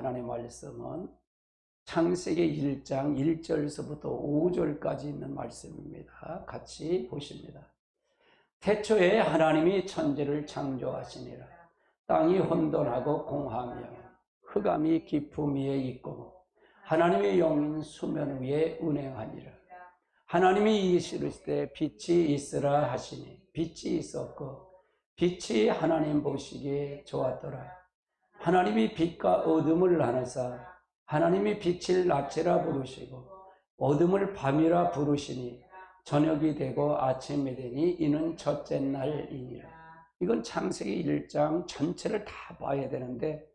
하나님의 말씀은 창세기 1장 1절에서부터 5절까지 있는 말씀입니다. 같이 보십니다. 태초에 하나님이 천지를 창조하시니라. 땅이 혼돈하고 공하며 흑암이 깊음 위에 있고 하나님의 영은 수면 위에 운행하니라. 하나님이 이르실 때 빛이 있으라 하시니 빛이 있었고 빛이 하나님 보시기에 좋았더라. 하나님이 빛과 어둠을 나누사 하나님이 빛을 낮이라 부르시고 어둠을 밤이라 부르시니 저녁이 되고 아침이 되니 이는 첫째 날이니라. 이건 창세기 1장 전체를 다 봐야 되는데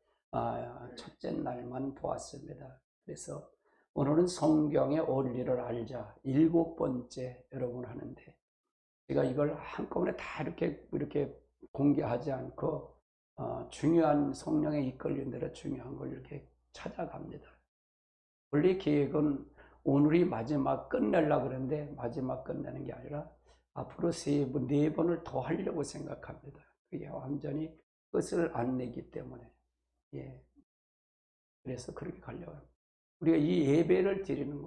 첫째 날만 보았습니다. 그래서 오늘은 성경의 원리를 알자 7번째 여러분 하는데, 제가 이걸 한꺼번에 다 이렇게 공개하지 않고 중요한 성령에 이끌린 대로 중요한 걸 이렇게 찾아갑니다. 원래 계획은 오늘이 마지막 끝내려고 그러는데 마지막 끝내는 게 아니라 앞으로 3번, 4번을 더 하려고 생각합니다. 그게 완전히 끝을 안 내기 때문에. 그래서 그렇게 가려고 합니다. 우리가 이 예배를 드리는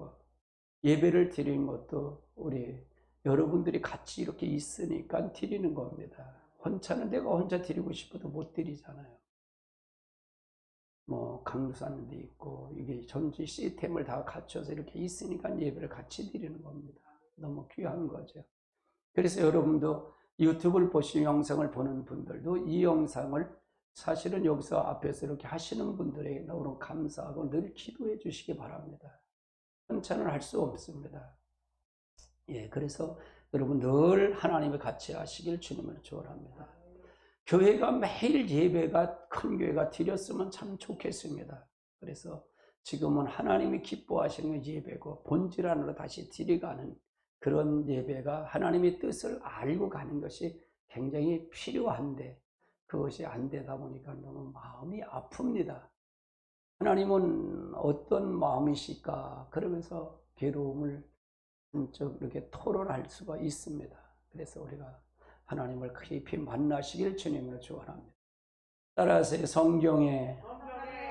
것도 우리 여러분들이 같이 이렇게 있으니까 드리는 겁니다. 혼자는 내가 혼자 드리고 싶어도 못 드리잖아요. 강사님도 있고 이게 전체 시스템을 다 갖춰서 이렇게 있으니까 예배를 같이 드리는 겁니다. 너무 귀한 거죠. 그래서 여러분도 유튜브를 보시는 영상을 보는 분들도 이 영상을 사실은 여기서 앞에서 이렇게 하시는 분들에게 너무 감사하고 늘 기도해 주시기 바랍니다. 혼자는 할 수 없습니다. 그래서 여러분 늘 하나님을 같이 하시길 주님을 축원합니다. 교회가 매일 예배가 큰 교회가 드렸으면 참 좋겠습니다. 그래서 지금은 하나님이 기뻐하시는 예배고 본질 안으로 다시 들어가는 그런 예배가 하나님의 뜻을 알고 가는 것이 굉장히 필요한데 그것이 안 되다 보니까 너무 마음이 아픕니다. 하나님은 어떤 마음이실까? 그러면서 괴로움을 이렇게 토론할 수가 있습니다. 그래서 우리가 하나님을 깊이 만나시길 주님으로 축원합니다. 따라서 성경의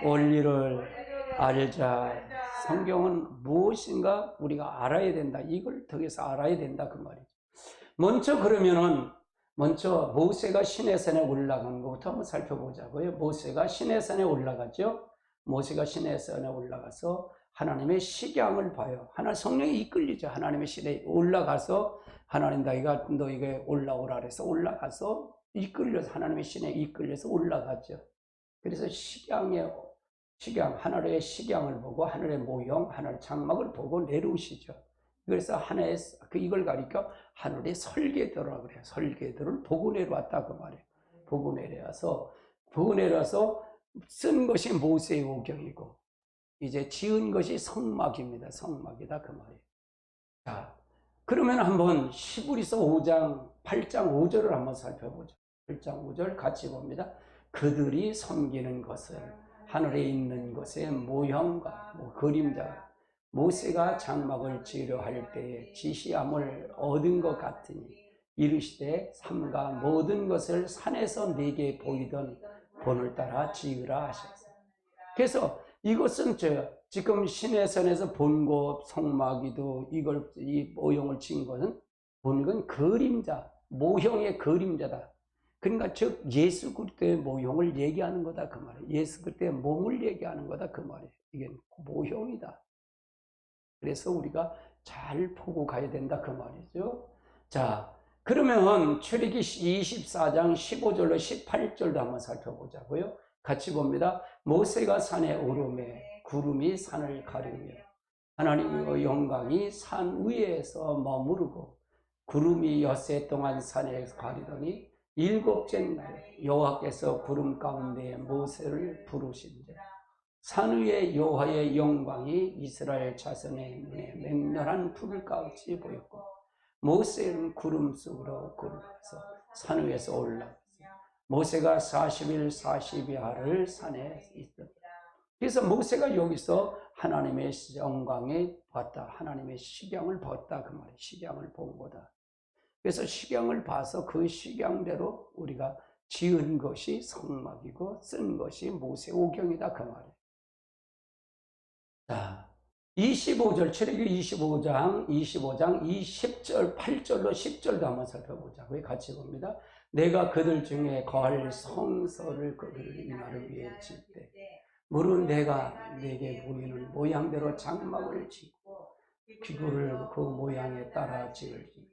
원리를 알자. 성경은 무엇인가 우리가 알아야 된다. 이걸 통해서 알아야 된다 그 말이죠. 먼저 모세가 시내산에 올라간 것부터 한번 살펴보자고요. 모세가 시내산에 올라갔죠. 모세가 시내산에 올라가서 하나님의 식양을 봐요. 성령이 이끌리죠. 하나님의 시내에 올라가서 하나님 너희가 올라오라 그래서 올라가서 하나님의 시내에 이끌려서 올라가죠. 그래서 하늘의 식양을 보고 하늘의 모형, 하늘의 장막을 보고 내려오시죠. 그래서 이걸 가리켜 하늘의 설계도라고 그래요. 설계도를 보고 내려왔다 그 말이에요. 보고 내려와서 쓴 것이 모세의 오경이고 이제 지은 것이 성막입니다. 성막이다 그 말이에요. 자, 그러면 한번 히브리서 5장 8장 5절을 한번 살펴보죠. 8장 5절 같이 봅니다. 그들이 섬기는 것은 하늘에 있는 것의 모형과 그림자, 모세가 장막을 지으려 할 때에 지시함을 얻은 것 같으니 이르시되 삼가 모든 것을 산에서 내게 보이던 본을 따라 지으라 하셨어요. 그래서 이것은 지금 시내산에서 본 곳 성막이도 이 모형을 지은 것은 본 건 그림자, 모형의 그림자다. 그러니까 즉 예수 그리스도의 모형을 얘기하는 거다 그 말이에요. 예수 그리스도의 몸을 얘기하는 거다 그 말이에요. 이게 모형이다. 그래서 우리가 잘 보고 가야 된다 그 말이죠. 자, 그러면 출애기 24장 15절로 18절도 한번 살펴보자고요. 같이 봅니다. 모세가 산에 오르매 구름이 산을 가리며 하나님의 영광이 산 위에서 머무르고 구름이 엿새 동안 산에 가리더니 7째 날 여호와께서 구름 가운데 모세를 부르신지라. 산 위에 여호와의 영광이 이스라엘 자손의 눈에 맹렬한 불같이 보였고 모세는 구름 속으로 걸어서 산 위에서 올라갔어요. 모세가 40일 40야를 산에 있었다. 그래서 모세가 여기서 하나님의 영광에 봤다. 하나님의 식양을 봤다. 그 말이에요. 식양을 본 거다. 그래서 식양을 봐서 그 식양대로 우리가 지은 것이 성막이고 쓴 것이 모세 오경이다. 그 말이에요. 자, 25절, 출애굽기 25장 20절, 8절로 10절도 한번 살펴보자. 우리 같이 봅니다. 내가 그들 중에 거할 성소를 그들 나를 위해 짓되 무릇 내가 내게 보이는 모양대로 장막을 짓고 기구를 그 모양에 따라 지을지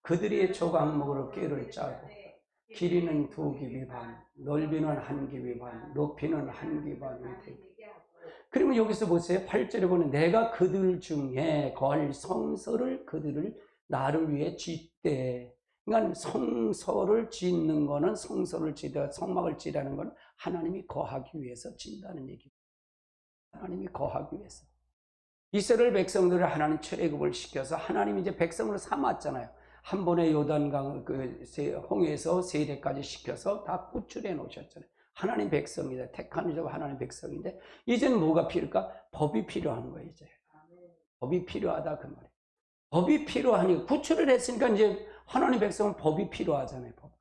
그들이 조각목으로 꾀를 짜고 길이는 2규빗 반, 넓이는 1규빗 반, 높이는 1규빗 반이 되고. 그러면 여기서 보세요. 8절에 보면 내가 그들 중에 거할 성소를 그들을 나를 위해 짓되. 그러니까 성소를 짓는 거는 성소를 짓다, 성막을 짓라는 건 하나님이 거하기 위해서 짓는다는 얘기입니다. 하나님이 거하기 위해서. 이스라엘 백성들을 하나님 출애굽을 시켜서 하나님이 이제 백성을 삼았잖아요. 한 번에 요단강 홍해에서 세대까지 시켜서 다 구출해 놓으셨잖아요. 하나님 백성이다. 택한 자가 하나님 백성인데 이제는 뭐가 필요할까? 법이 필요한 거예요. 이제 법이 필요하다 그 말이에요. 법이 필요하니까 구출을 했으니까 이제 하나님 백성은 법이 필요하잖아요. 법.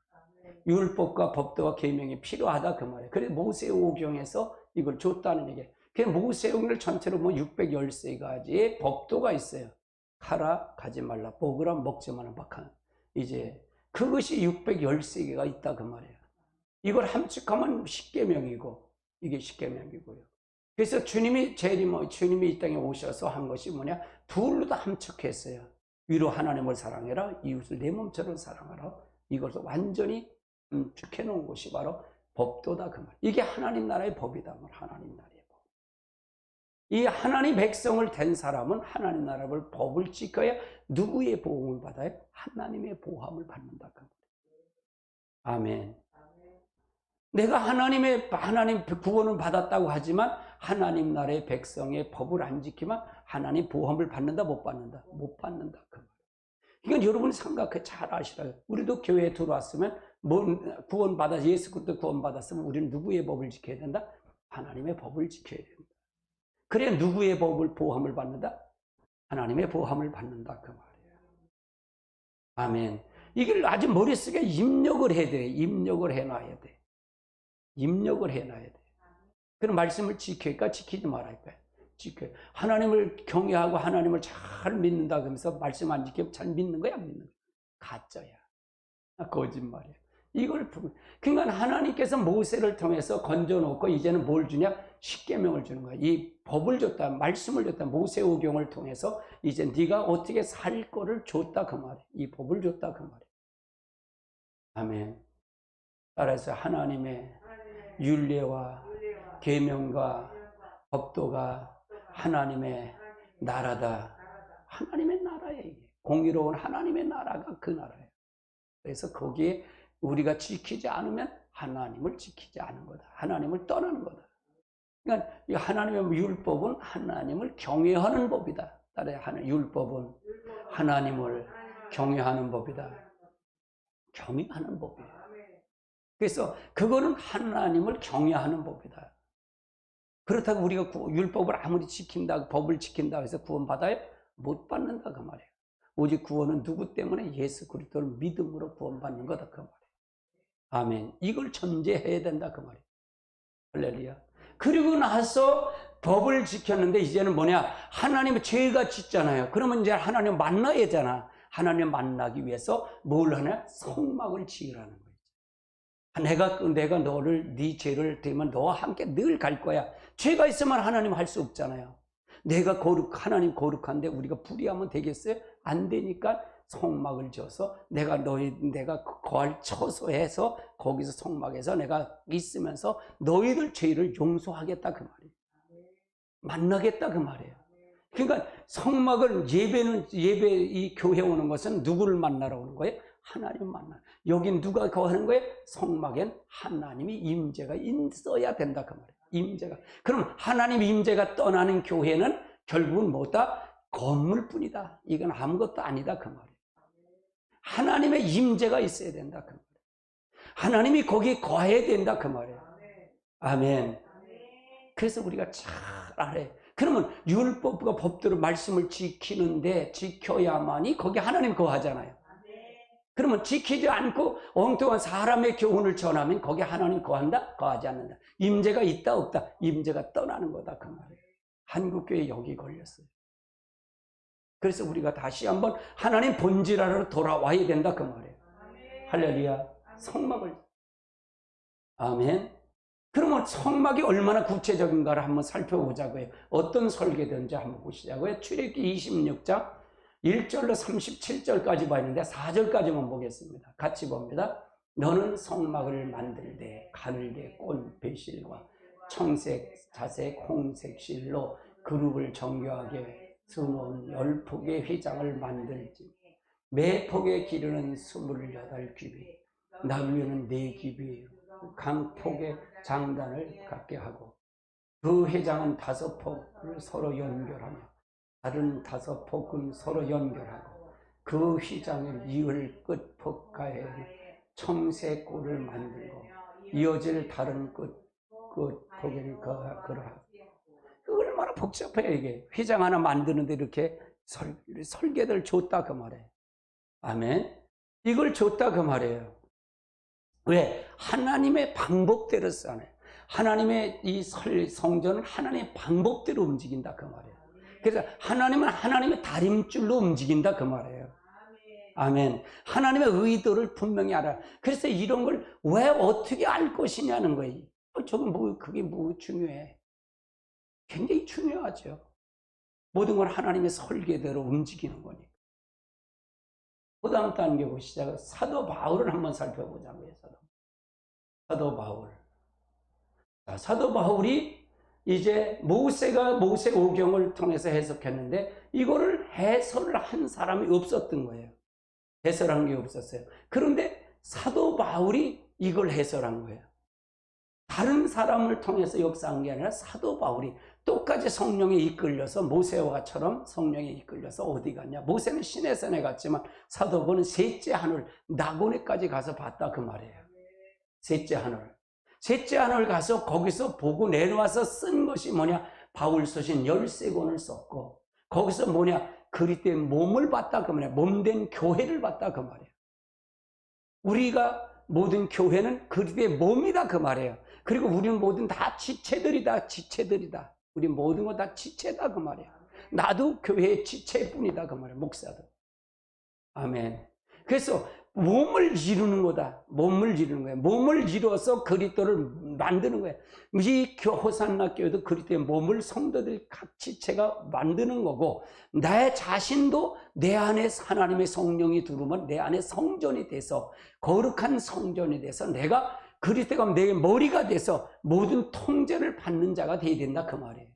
율법과 법도와 계명이 필요하다 그 말이에요. 그래서 모세오경에서 이걸 줬다는 얘기예요. 그 모세오경을 전체로 뭐 613가지의 법도가 있어요. 가라, 가지 말라, 먹으라, 먹지 마라, 박한. 이제 그것이 613개가 있다 그 말이에요. 이걸 함축하면 10계명이고 이게 10계명이고요. 그래서 주님이 주님이 이 땅에 오셔서 한 것이 뭐냐? 둘로 다 함축했어요. 위로 하나님을 사랑해라, 이웃을 내 몸처럼 사랑하라. 이것을 완전히 함축해 놓은 것이 바로 법도다 그 말. 이게 하나님 나라의 법이다 말. 하나님 나라의 법. 이 하나님 백성을 된 사람은 하나님 나라의 법을 지켜야 누구의 보호를 받아요? 하나님의 보호함을 받는다 그 말. 아멘. 내가 하나님 구원을 받았다고 하지만 하나님 나라의 백성의 법을 안 지키면 하나님 보호함을 받는다 못 받는다? 못 받는다 그 말. 그러니까 여러분이 생각해 잘 아시라요. 우리도 교회에 들어왔으면 구원받아 예수 그리스도 구원받았으면 우리는 누구의 법을 지켜야 된다? 하나님의 법을 지켜야 된다. 그래야 누구의 법을 보호함을 받는다? 하나님의 보호함을 받는다 그 말이에요. 아멘. 이걸 아주 머릿속에 입력을 해야 돼. 입력을 해놔야 돼. 입력을 해놔야 돼. 그런 말씀을 지킬까 지키지 말할까? 지켜. 하나님을 경외하고 하나님을 잘 믿는다 그러면서 말씀 안 지키면 잘 믿는 거야, 안 믿는 거야? 가짜야. 거짓말이야. 이걸 그러니까 하나님께서 모세를 통해서 건져놓고 이제는 뭘 주냐? 십계명을 주는 거야. 이 법을 줬다, 말씀을 줬다, 모세오경을 통해서 이제 네가 어떻게 살 거를 줬다 그 말이야. 이 법을 줬다 그 말이야. 아멘. 따라서 하나님의 율례와 계명과 법도가 하나님의 나라다. 하나님의 나라예요. 이게. 공의로운 하나님의 나라가 그 나라예요. 그래서 거기에 우리가 지키지 않으면 하나님을 지키지 않은 거다. 하나님을 떠나는 거다. 그러니까 이 하나님의 율법은 하나님을 경외하는 법이다. 따라서 율법은 하나님을 경외하는 법이다. 경외하는 법이에요. 그래서 그거는 하나님을 경외하는 법이다. 그렇다고 우리가 율법을 아무리 지킨다, 법을 지킨다 해서 구원받아요? 못 받는다 그 말이에요. 오직 구원은 누구 때문에? 예수 그리스도를 믿음으로 구원받는 거다 그 말이에요. 아멘. 이걸 전제해야 된다 그 말이에요. 할렐루야. 그리고 나서 법을 지켰는데 이제는 뭐냐? 하나님의 죄가 짓잖아요. 그러면 이제 하나님 만나야 되잖아. 하나님 만나기 위해서 뭘 하냐? 성막을 지으라는 거예요. 내가 너를 네 죄를 대면 너와 함께 늘 갈 거야. 죄가 있으면 하나님 할 수 없잖아요. 내가 하나님 거룩한데 우리가 불의하면 되겠어요? 안 되니까 성막을 지어서 내가 거할 처소에서 거기서 성막에서 내가 있으면서 너희들 죄를 용서하겠다 그 말이에요. 만나겠다 그 말이에요. 그러니까 성막을 이 교회 오는 것은 누구를 만나러 오는 거예요? 하나님 만나. 여긴 누가 거하는 거예요? 성막엔 하나님이 임재가 있어야 된다 그 말이에요. 임재가. 그럼 하나님 임재가 떠나는 교회는 결국은 뭐다? 건물뿐이다. 이건 아무것도 아니다 그 말이에요. 하나님의 임재가 있어야 된다 그 말이에요. 하나님이 거기에 거해야 된다 그 말이에요. 아멘. 그래서 우리가 잘 알아요. 그러면 율법과 법대로 말씀을 지켜야만이 거기 하나님 거하잖아요. 그러면 지키지 않고 엉뚱한 사람의 교훈을 전하면 거기 하나님 거한다? 거하지 않는다. 임재가 있다 없다? 임재가 떠나는 거다 그 말이에요. 한국교회 여기 걸렸어요. 그래서 우리가 다시 한번 하나님 본질 안으로 돌아와야 된다 그 말이에요. 할렐루야. 성막을. 아멘. 그러면 성막이 얼마나 구체적인가를 한번 살펴보자고요. 어떤 설계든지 한번 보시자고요. 출애굽기 26장 1절로 37절까지 봤는데 4절까지만 보겠습니다. 같이 봅니다. 너는 성막을 만들되 가늘게 꼰 배실과 청색, 자색, 홍색 실로 그룹을 정교하게 서놓은 10폭의 휘장을 만들지. 매 폭의 길이는 28규빗, 나무는 4규빗, 강폭의 장단을 갖게 하고 그 휘장은 5폭을 서로 연결하며 다른 5폭은 서로 연결하고 그 휘장을 이을 끝폭가에 청색 꼴을 만들고 이어질 다른 끝폭에는 그러하고. 얼마나 복잡해요 이게. 휘장 하나 만드는데 이렇게 설계를 줬다 그 말이에요. 아멘. 이걸 줬다 그 말이에요. 왜? 하나님의 방법대로 써요. 하나님의 이 성전은 하나님의 방법대로 움직인다 그 말이에요. 그래서 하나님은 하나님의 다림줄로 움직인다 그 말이에요. 아멘. 하나님의 의도를 분명히 알아요. 그래서 이런 걸 왜 어떻게 알 것이냐는 거예요. 그게 뭐 중요해. 굉장히 중요하죠. 모든 걸 하나님의 설계대로 움직이는 거니까. 그 다음 단계 보시죠. 사도 바울을 한번 살펴보자고요. 사도 바울. 자, 사도 바울이 이제 모세 오경을 통해서 해석했는데 이거를 해설을 한 사람이 없었던 거예요. 해설한 게 없었어요. 그런데 사도 바울이 이걸 해설한 거예요. 다른 사람을 통해서 역사한 게 아니라 사도 바울이 똑같이 성령에 이끌려서 모세와처럼 성령에 이끌려서 어디 갔냐. 모세는 시내산에 갔지만 사도 바울은 셋째 하늘 나고네까지 가서 봤다 그 말이에요. 셋째 하늘 가서 거기서 보고 내려와서 쓴 것이 뭐냐. 바울서신 13권을 썼고 거기서 뭐냐. 그리스도의 몸을 봤다 그 말이에요. 몸된 교회를 봤다 그 말이에요. 우리가 모든 교회는 그리스도의 몸이다 그 말이에요. 그리고 우리는 모든 다 지체들이다. 우리 모든 거 다 지체다 그 말이에요. 나도 교회의 지체뿐이다 그 말이에요. 목사도. 아멘. 그래서 몸을 이루는 거다. 몸을 이루는 거예요. 몸을 이루어서 그리스도를 만드는 거예요. 이 호산나 교회도 그리스도의 몸을 성도들 각 지체가 만드는 거고 내 자신도 내 안에 하나님의 성령이 들어오면 내 안에 성전이 돼서 거룩한 성전이 돼서 내가 그리스도가 내 머리가 돼서 모든 통제를 받는 자가 되어야 된다 그 말이에요.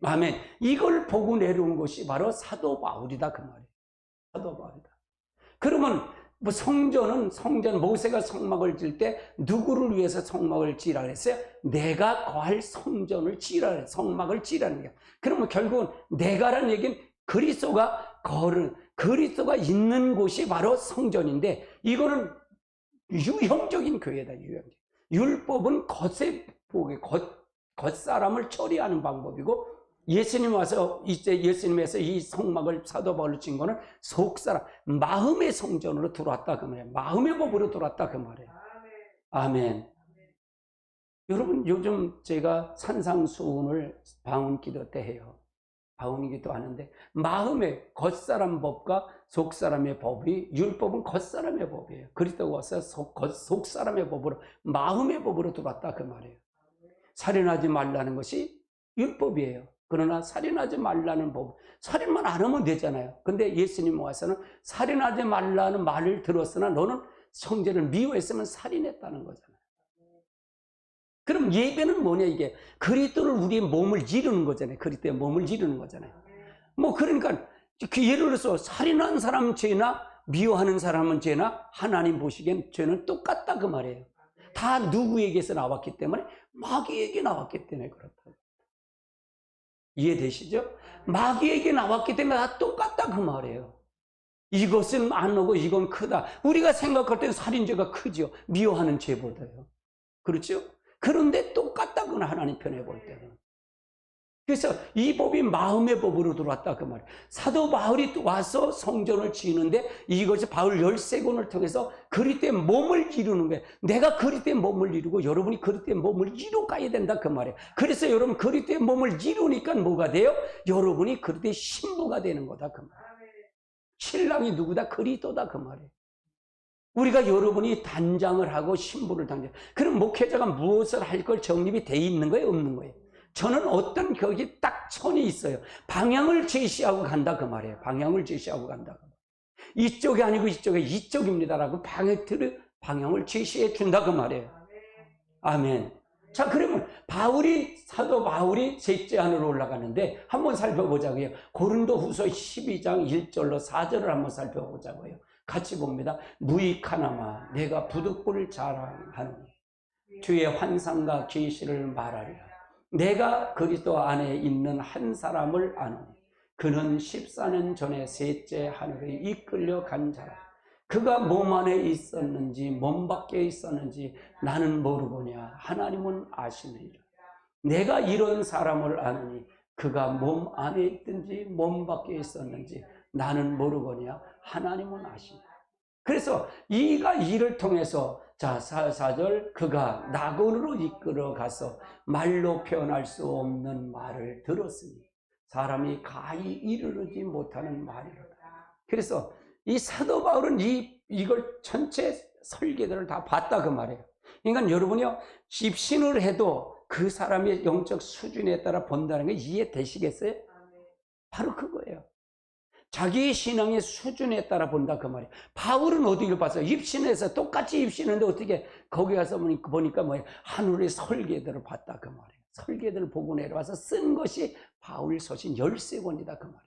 아멘. 이걸 보고 내려온 것이 바로 사도 바울이다 그 말이에요. 사도 바울이다. 그러면 뭐 성전 모세가 성막을 질 때 누구를 위해서 성막을 지으라 그랬어요? 내가 거할 성전을 지으라 그랬어요. 성막을 지으라는 거예요. 그러면 결국은 내가라는 얘기는 그리스도가 있는 곳이 바로 성전인데 이거는 유형적인 교회다. 유형적. 율법은 겉사람을 처리하는 방법이고 예수님 와서 이제 예수님에서 이 성막을 사도 바울로 친 거는 속사람 마음의 성전으로 들어왔다 그 말이에요. 마음의 법으로 들어왔다 그 말이에요. 아멘. 여러분 요즘 제가 산상수훈을 방언기도 때 해요. 방언기도 하는데 마음의 겉사람 법과 속사람의 법이 율법은 겉사람의 법이에요. 그리스도가 와서 속사람의 법으로 마음의 법으로 들어왔다 그 말이에요. 살인하지 말라는 것이 율법이에요. 그러나 살인하지 말라는 법, 살인만 안 하면 되잖아요. 근데 예수님 와서는 살인하지 말라는 말을 들었으나 너는 형제를 미워했으면 살인했다는 거잖아요. 그럼 예배는 뭐냐 이게? 그리스도를 우리의 몸을 이루는 거잖아요. 그리스도의 몸을 이루는 거잖아요. 뭐 그러니까 예를 들어서 살인한 사람 죄나 미워하는 사람은 죄나 하나님 보시기엔 죄는 똑같다 그 말이에요. 다 누구에게서 나왔기 때문에 마귀에게 나왔기 때문에 그렇다. 이해되시죠? 마귀에게 나왔기 때문에 다 똑같다 그 말이에요. 이것은 안 오고 이건 크다. 우리가 생각할 때는 살인죄가 크죠. 미워하는 죄보다요. 그렇죠? 그런데 똑같다 그건 하나님 편에 볼 때는. 그래서 이 법이 마음의 법으로 들어왔다 그 말이에요. 사도 바울이 와서 성전을 지는데 이것이 바울 13권을 통해서 그리스도의 몸을 이루는 거예요. 내가 그리스도의 몸을 이루고 여러분이 그리스도의 몸을 이루어 가야 된다 그 말이에요. 그래서 여러분 그리스도의 몸을 이루니까 뭐가 돼요? 여러분이 그리스도의 신부가 되는 거다 그 말이에요. 신랑이 누구다? 그리스도다 그 말이에요. 우리가 여러분이 단장을 하고 신부를 단장. 그럼 목회자가 무엇을 할 걸 정립이 돼 있는 거예요? 없는 거예요? 저는 어떤 거기 딱 선이 있어요. 방향을 제시하고 간다 그 말이에요. 방향을 제시하고 간다 그 말이에요. 이쪽이 아니고 이쪽이 이쪽입니다라고 방향을 제시해 준다 그 말이에요. 아멘. 자, 그러면 사도 바울이 셋째 하늘로 올라가는데 한번 살펴보자고요. 고린도후서 12장 1절로 4절을 한번 살펴보자고요. 같이 봅니다. 무익하나마 내가 부득불 자랑하노니 주의 환상과 계시를 말하리라. 내가 그리스도 안에 있는 한 사람을 아노니 그는 14년 전에 셋째 하늘에 이끌려 간 자라. 그가 몸 안에 있었는지 몸 밖에 있었는지 나는 모르거냐 하나님은 아시느니라. 내가 이런 사람을 아노니 그가 몸 안에 있든지 몸 밖에 있었는지 나는 모르거냐 하나님은 아시느니라. 그래서 이가 이를 통해서 자 4절 그가 낙원으로 이끌어 가서 말로 표현할 수 없는 말을 들었으니 사람이 가히 이르지 못하는 말이로다. 그래서 이 사도 바울은 이걸 전체 설계들을 다 봤다 그 말이에요. 그러니까 여러분이요 입신을 해도 그 사람의 영적 수준에 따라 본다는 게 이해되시겠어요? 바로 그거예요. 자기의 신앙의 수준에 따라 본다 그 말이에요. 바울은 어디를 봤어요? 입신해서 똑같이 입신했는데 어떻게 거기 가서 보니까 뭐예요? 하늘의 설계들을 봤다 그 말이에요. 설계들을 보고 내려와서 쓴 것이 바울 서신 13권이다 그 말이에요.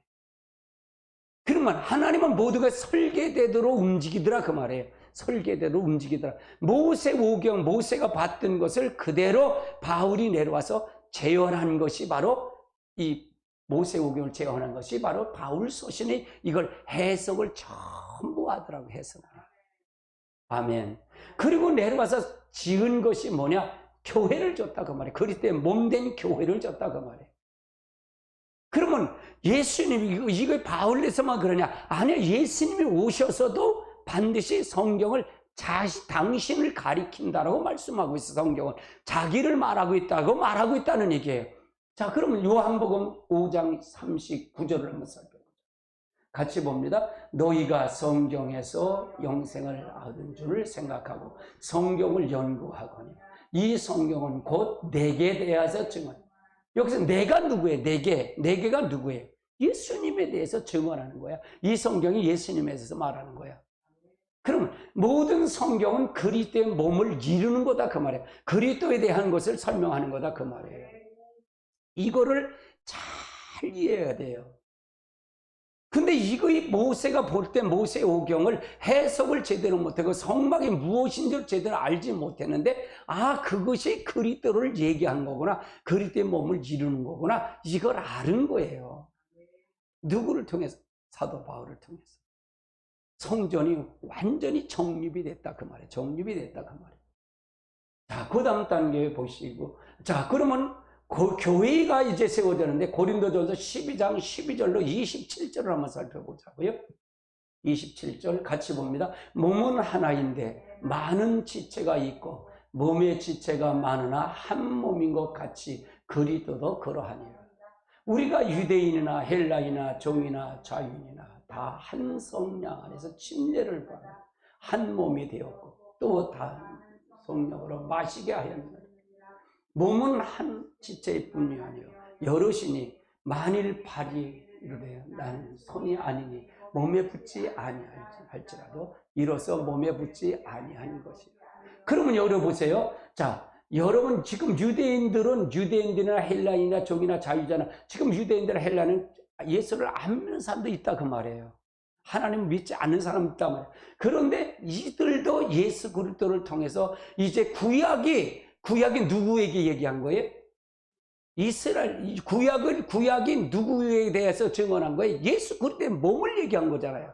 그러면 하나님은 모두가 설계대로 움직이더라 그 말이에요. 설계대로 움직이더라. 모세오경 모세가 봤던 것을 그대로 바울이 내려와서 재현한 것이 바로 이 모세오경을 재현한 것이 바로 바울 서신이 이걸 해석을 전부 하더라고 해석을. 아멘. 그리고 내려와서 지은 것이 뭐냐? 교회를 줬다 그 말이에요. 그리스도의 몸된 교회를 줬다 그 말이에요. 그러면 예수님이 이거 바울에서만 그러냐? 아니야. 예수님이 오셔서도 반드시 성경을 당신을 가리킨다라고 말씀하고 있어. 성경은 자기를 말하고 있다는 얘기예요. 자, 그러면 요한복음 5장 39절을 한번 살펴보자. 같이 봅니다. 너희가 성경에서 영생을 얻은 줄을 생각하고 성경을 연구하거니 이 성경은 곧 내게 대하여 증언. 여기서 내가 누구예요? 내게가 누구예요? 예수님에 대해서 증언하는 거야. 이 성경이 예수님에 대해서 말하는 거야. 그러면 모든 성경은 그리스도의 몸을 이루는 거다 그 말이에요. 그리스도에 대한 것을 설명하는 거다 그 말이에요. 이거를 잘 이해해야 돼요. 근데 이거이 모세가 볼 때 모세오경을 해석을 제대로 못하고 성막이 무엇인지를 제대로 알지 못했는데 그것이 그리스도를 얘기한 거구나. 그리스도의 몸을 이루는 거구나. 이걸 아는 거예요. 누구를 통해서? 사도 바울을 통해서. 성전이 완전히 정립이 됐다 그 말이에요. 정립이 됐다 그 말이에요. 자, 그 다음 단계 보시고 자, 그러면 교회가 이제 세워졌는데 고린도전서 12장 12절로 27절을 한번 살펴보자고요. 27절 같이 봅니다. 몸은 하나인데 많은 지체가 있고 몸의 지체가 많으나 한 몸인 것 같이 그리스도도 그러하니라. 우리가 유대인이나 헬라이나 종이나 자유인이나 다 한 성령 안에서 침례를 받아 한 몸이 되었고 또 다른 성령으로 마시게 하였느니라. 몸은 한 지체일 뿐이 아니요 여럿이니 만일 발이 이르되 나는 손이 아니니 몸에 붙지 아니할지라도 이로써 몸에 붙지 아니하는 것이라. 그러면 여러분 보세요. 자, 여러분 지금 유대인들이나 헬라인이나 종이나 자유자나 지금 유대인들이나 헬라는 예수를 안 믿는 사람도 있다 그 말이에요. 하나님을 믿지 않는 사람이 있단 말이에요. 그런데 이들도 예수 그리스도를 통해서 이제 구약이 누구에게 얘기한 거예요? 이스라엘 구약이 누구에 대해서 증언한 거예요? 예수 그리스도의 몸을 얘기한 거잖아요.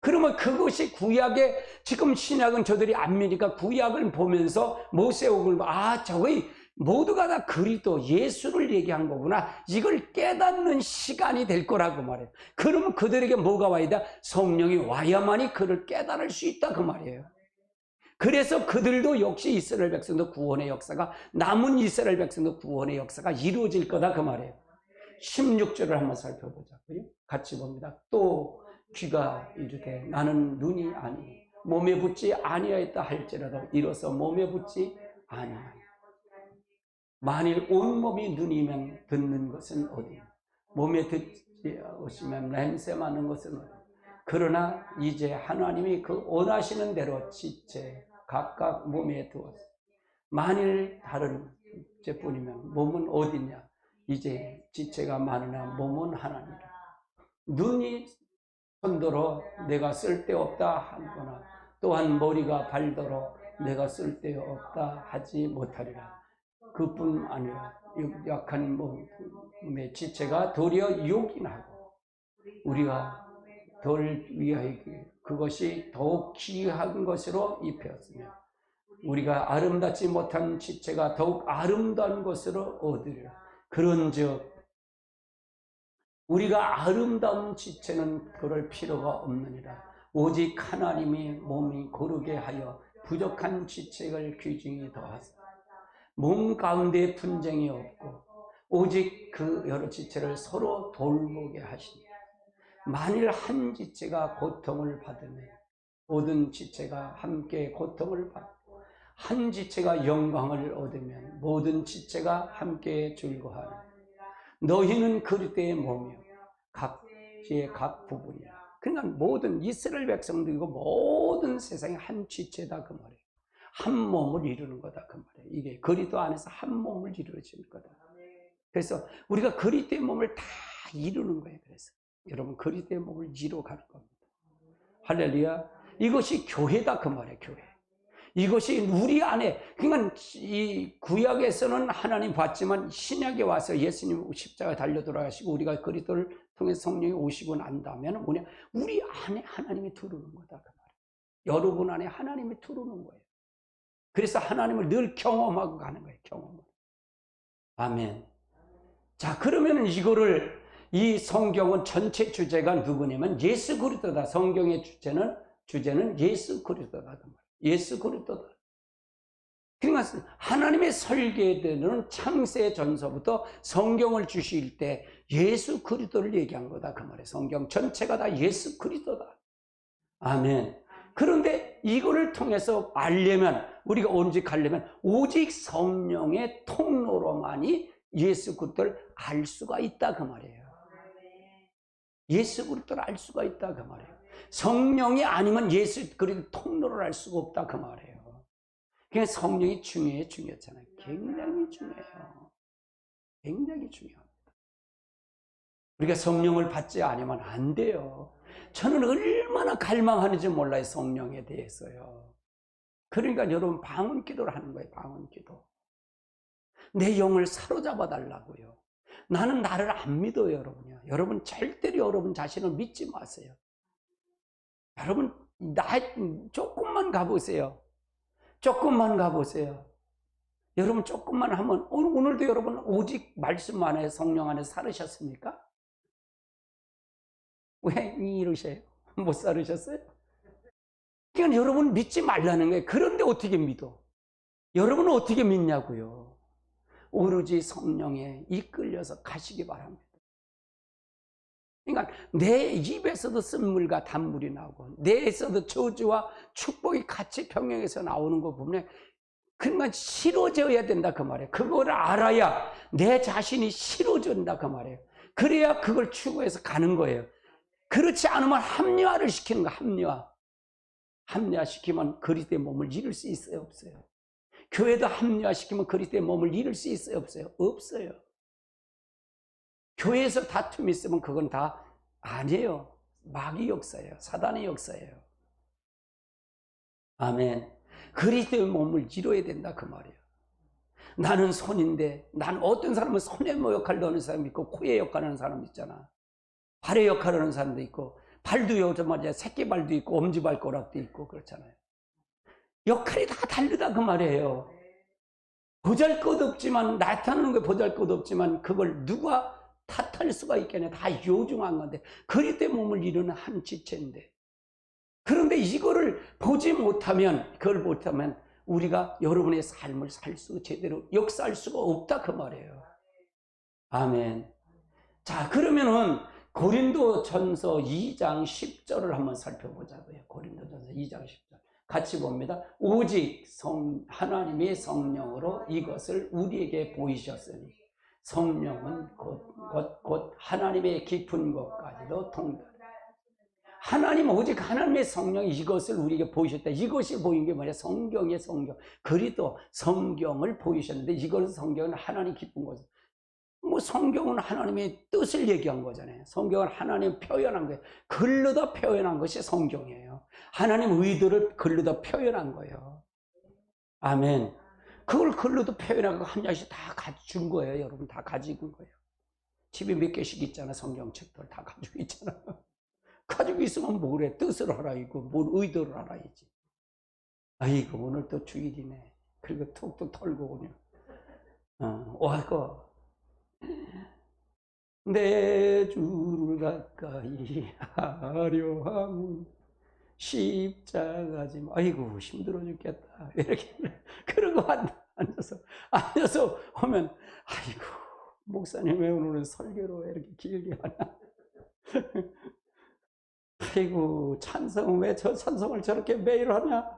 그러면 그것이 구약의 지금 신약은 저들이 안 믿으니까 구약을 보면서 모세오경을 저거 모두가 다 그리스도 예수를 얘기한 거구나. 이걸 깨닫는 시간이 될 거라고 말해요. 그러면 그들에게 뭐가 와야 돼? 성령이 와야만이 그를 깨달을 수 있다 그 말이에요. 그래서 그들도 역시 이스라엘 백성도 구원의 역사가, 남은 이스라엘 백성도 구원의 역사가 이루어질 거다 그 말이에요. 16절을 한번 살펴보자고요. 같이 봅니다. 또 귀가 이르되 나는 눈이 아니 몸에 붙지 아니하였다 할지라도 이로써 몸에 붙지 아니하니 만일 온몸이 눈이면 듣는 것은 어디냐 몸에 듣지 없으면 냄새 맡는 것은 어디냐 그러나 이제 하나님이 그 원하시는 대로 지체 각각 몸에 두었어. 만일 다른 지체뿐이면 몸은 어디냐 이제 지체가 많으나 몸은 하나니라. 눈이 손도로 내가 쓸데없다 하거나 또한 머리가 발도로 내가 쓸데없다 하지 못하리라. 그뿐 아니라 약한 몸의 지체가 도리어 요긴하고 우리가 덜 위하여 그것이 더욱 귀한 것으로 입혔으며 우리가 아름답지 못한 지체가 더욱 아름다운 것으로 얻으리라. 그런즉 우리가 아름다운 지체는 그럴 필요가 없느니라. 오직 하나님이 몸이 고르게 하여 부족한 지체를 귀중히 더하사 몸 가운데 분쟁이 없고 오직 그 여러 지체를 서로 돌보게 하시니 만일 한 지체가 고통을 받으면 모든 지체가 함께 고통을 받고 한 지체가 영광을 얻으면 모든 지체가 함께 즐거워하니 너희는 그리스도의 몸이요 각지의 각 부분이라. 그러니까 모든 이스라엘 백성들이고 모든 세상의 한 지체다 그 말이에요. 한 몸을 이루는 거다 그 말이에요. 이게 그리스도 안에서 한 몸을 이루어지는 거다. 그래서 우리가 그리스도의 몸을 다 이루는 거예요. 그래서 여러분 그리스도의 몸을 이루어가는 겁니다. 할렐루야. 이것이 교회다 그 말이에요. 교회. 이것이 우리 안에, 그러니까 이 구약에서는 하나님 봤지만 신약에 와서 예수님 십자가에 달려 돌아가시고 우리가 그리스도를 통해 성령이 오시고 난 다음에는 뭐냐? 우리 안에 하나님이 들어오는 거다 그 말이에요. 여러분 안에 하나님이 들어오는 거예요. 그래서 하나님을 늘 경험하고 가는 거예요. 경험을. 아멘. 자, 그러면 이거를 이 성경은 전체 주제가 누구냐면 예수 그리스도다. 성경의 주제는 예수 그리스도다 그 말이에요. 예수 그리스도다. 그러니까 하나님의 설계되는 창세 전서부터 성경을 주실 때 예수 그리스도를 얘기한 거다 그 말이에요. 성경 전체가 다 예수 그리스도다. 아멘. 그런데 이거를 통해서 알려면 우리가 온직하려면 오직 성령의 통로로만이 예수 그리스도를 알 수가 있다 그 말이에요. 예수 그리스도를 알 수가 있다 그 말이에요. 성령이 아니면 예수 그리스도 통로를 알 수가 없다 그 말이에요. 그냥 성령이 중요했잖아요. 굉장히 중요해요. 굉장히 중요합니다. 우리가 성령을 받지 않으면 안 돼요. 저는 얼마나 갈망하는지 몰라요. 성령에 대해서요. 그러니까 여러분 방언 기도를 하는 거예요. 방언 기도. 내 영을 사로잡아 달라고요. 나는 나를 안 믿어요. 여러분요. 여러분 절대로 여러분 자신을 믿지 마세요. 여러분 조금만 가보세요. 조금만 가보세요. 여러분 조금만 하면 오늘도 여러분 오직 말씀 안에 성령 안에 살으셨습니까? 왜 이러세요? 못 살으셨어요? 그러니까 여러분 믿지 말라는 거예요. 그런데 어떻게 믿어? 여러분은 어떻게 믿냐고요? 오로지 성령에 이끌려서 가시기 바랍니다. 그러니까 내 입에서도 쓴물과 단물이 나오고 내에서도 저주와 축복이 같이 병행해서 나오는 거 보면 그러니까 실어져야 된다 그 말이에요. 그걸 알아야 내 자신이 실어진다 그 말이에요. 그래야 그걸 추구해서 가는 거예요. 그렇지 않으면 합리화를 시키는 거야. 합리화시키면 그리스도의 몸을 이룰 수 있어요? 없어요? 교회도 합리화시키면 그리스도의 몸을 이룰 수 있어요? 없어요? 없어요. 교회에서 다툼이 있으면 그건 다 아니에요. 마귀 역사예요. 사단의 역사예요. 아멘. 그리스도의 몸을 이뤄야 된다 그 말이에요. 나는 손인데, 난 어떤 사람은 손의 역할을 하는 사람이 있고 코의 역할을 하는 사람이 있잖아. 발의 역할을 하는 사람도 있고 발도 요즘 말이야 새끼발도 있고 엄지발가락도 있고 그렇잖아요. 역할이 다 다르다 그 말이에요. 보잘것없지만, 나타나는 게 보잘것없지만 그걸 누가 탓할 수가 있겠냐. 다 요중한 건데, 그리 때 몸을 이루는 한 지체인데, 그런데 이거를 보지 못하면, 그걸 못하면 우리가 여러분의 삶을 제대로 역사할 수가 없다 그 말이에요. 아멘. 자, 그러면은 고린도전서 2장 10절을 한번 살펴보자고요. 고린도전서 2장 10절 같이 봅니다. 오직 하나님의 성령으로 이것을 우리에게 보이셨으니 성령은 곧 하나님의 깊은 것까지도 통달한다. 오직 하나님의 성령이 이것을 우리에게 보이셨다. 이것이 보인 게 뭐냐? 성경의 성경. 그리도 성경을 보이셨는데, 이것은 성경은 하나님 깊은 것. 성경은 하나님의 뜻을 얘기한 거잖아요. 성경은 하나님 표현한 거예요. 글로다 표현한 것이 성경이에요. 하나님 의도를 글로다 표현한 거예요. 아멘. 그걸 글로도 표현하고 한 장씩 다 가진 거예요. 여러분 다 가지고 거예요. 집에 몇 개씩 있잖아. 성경책들 다 가지고 있잖아. 가지고 있으면 뭐래? 뜻을 하라 이거, 뭘 의도를 알아야지. 아이고 오늘 또 주일이네. 그리고 툭툭 털고 그냥 와고 내 주를 가까이 하려 함은 십자가 짐. 아이고 힘들어 죽겠다. 이렇게 그러고 앉아서 하면, 아이고 목사님 왜 오늘은 설교로 이렇게 길게 하나? 아이고 찬성 왜 저 찬성을 저렇게 매일 하냐?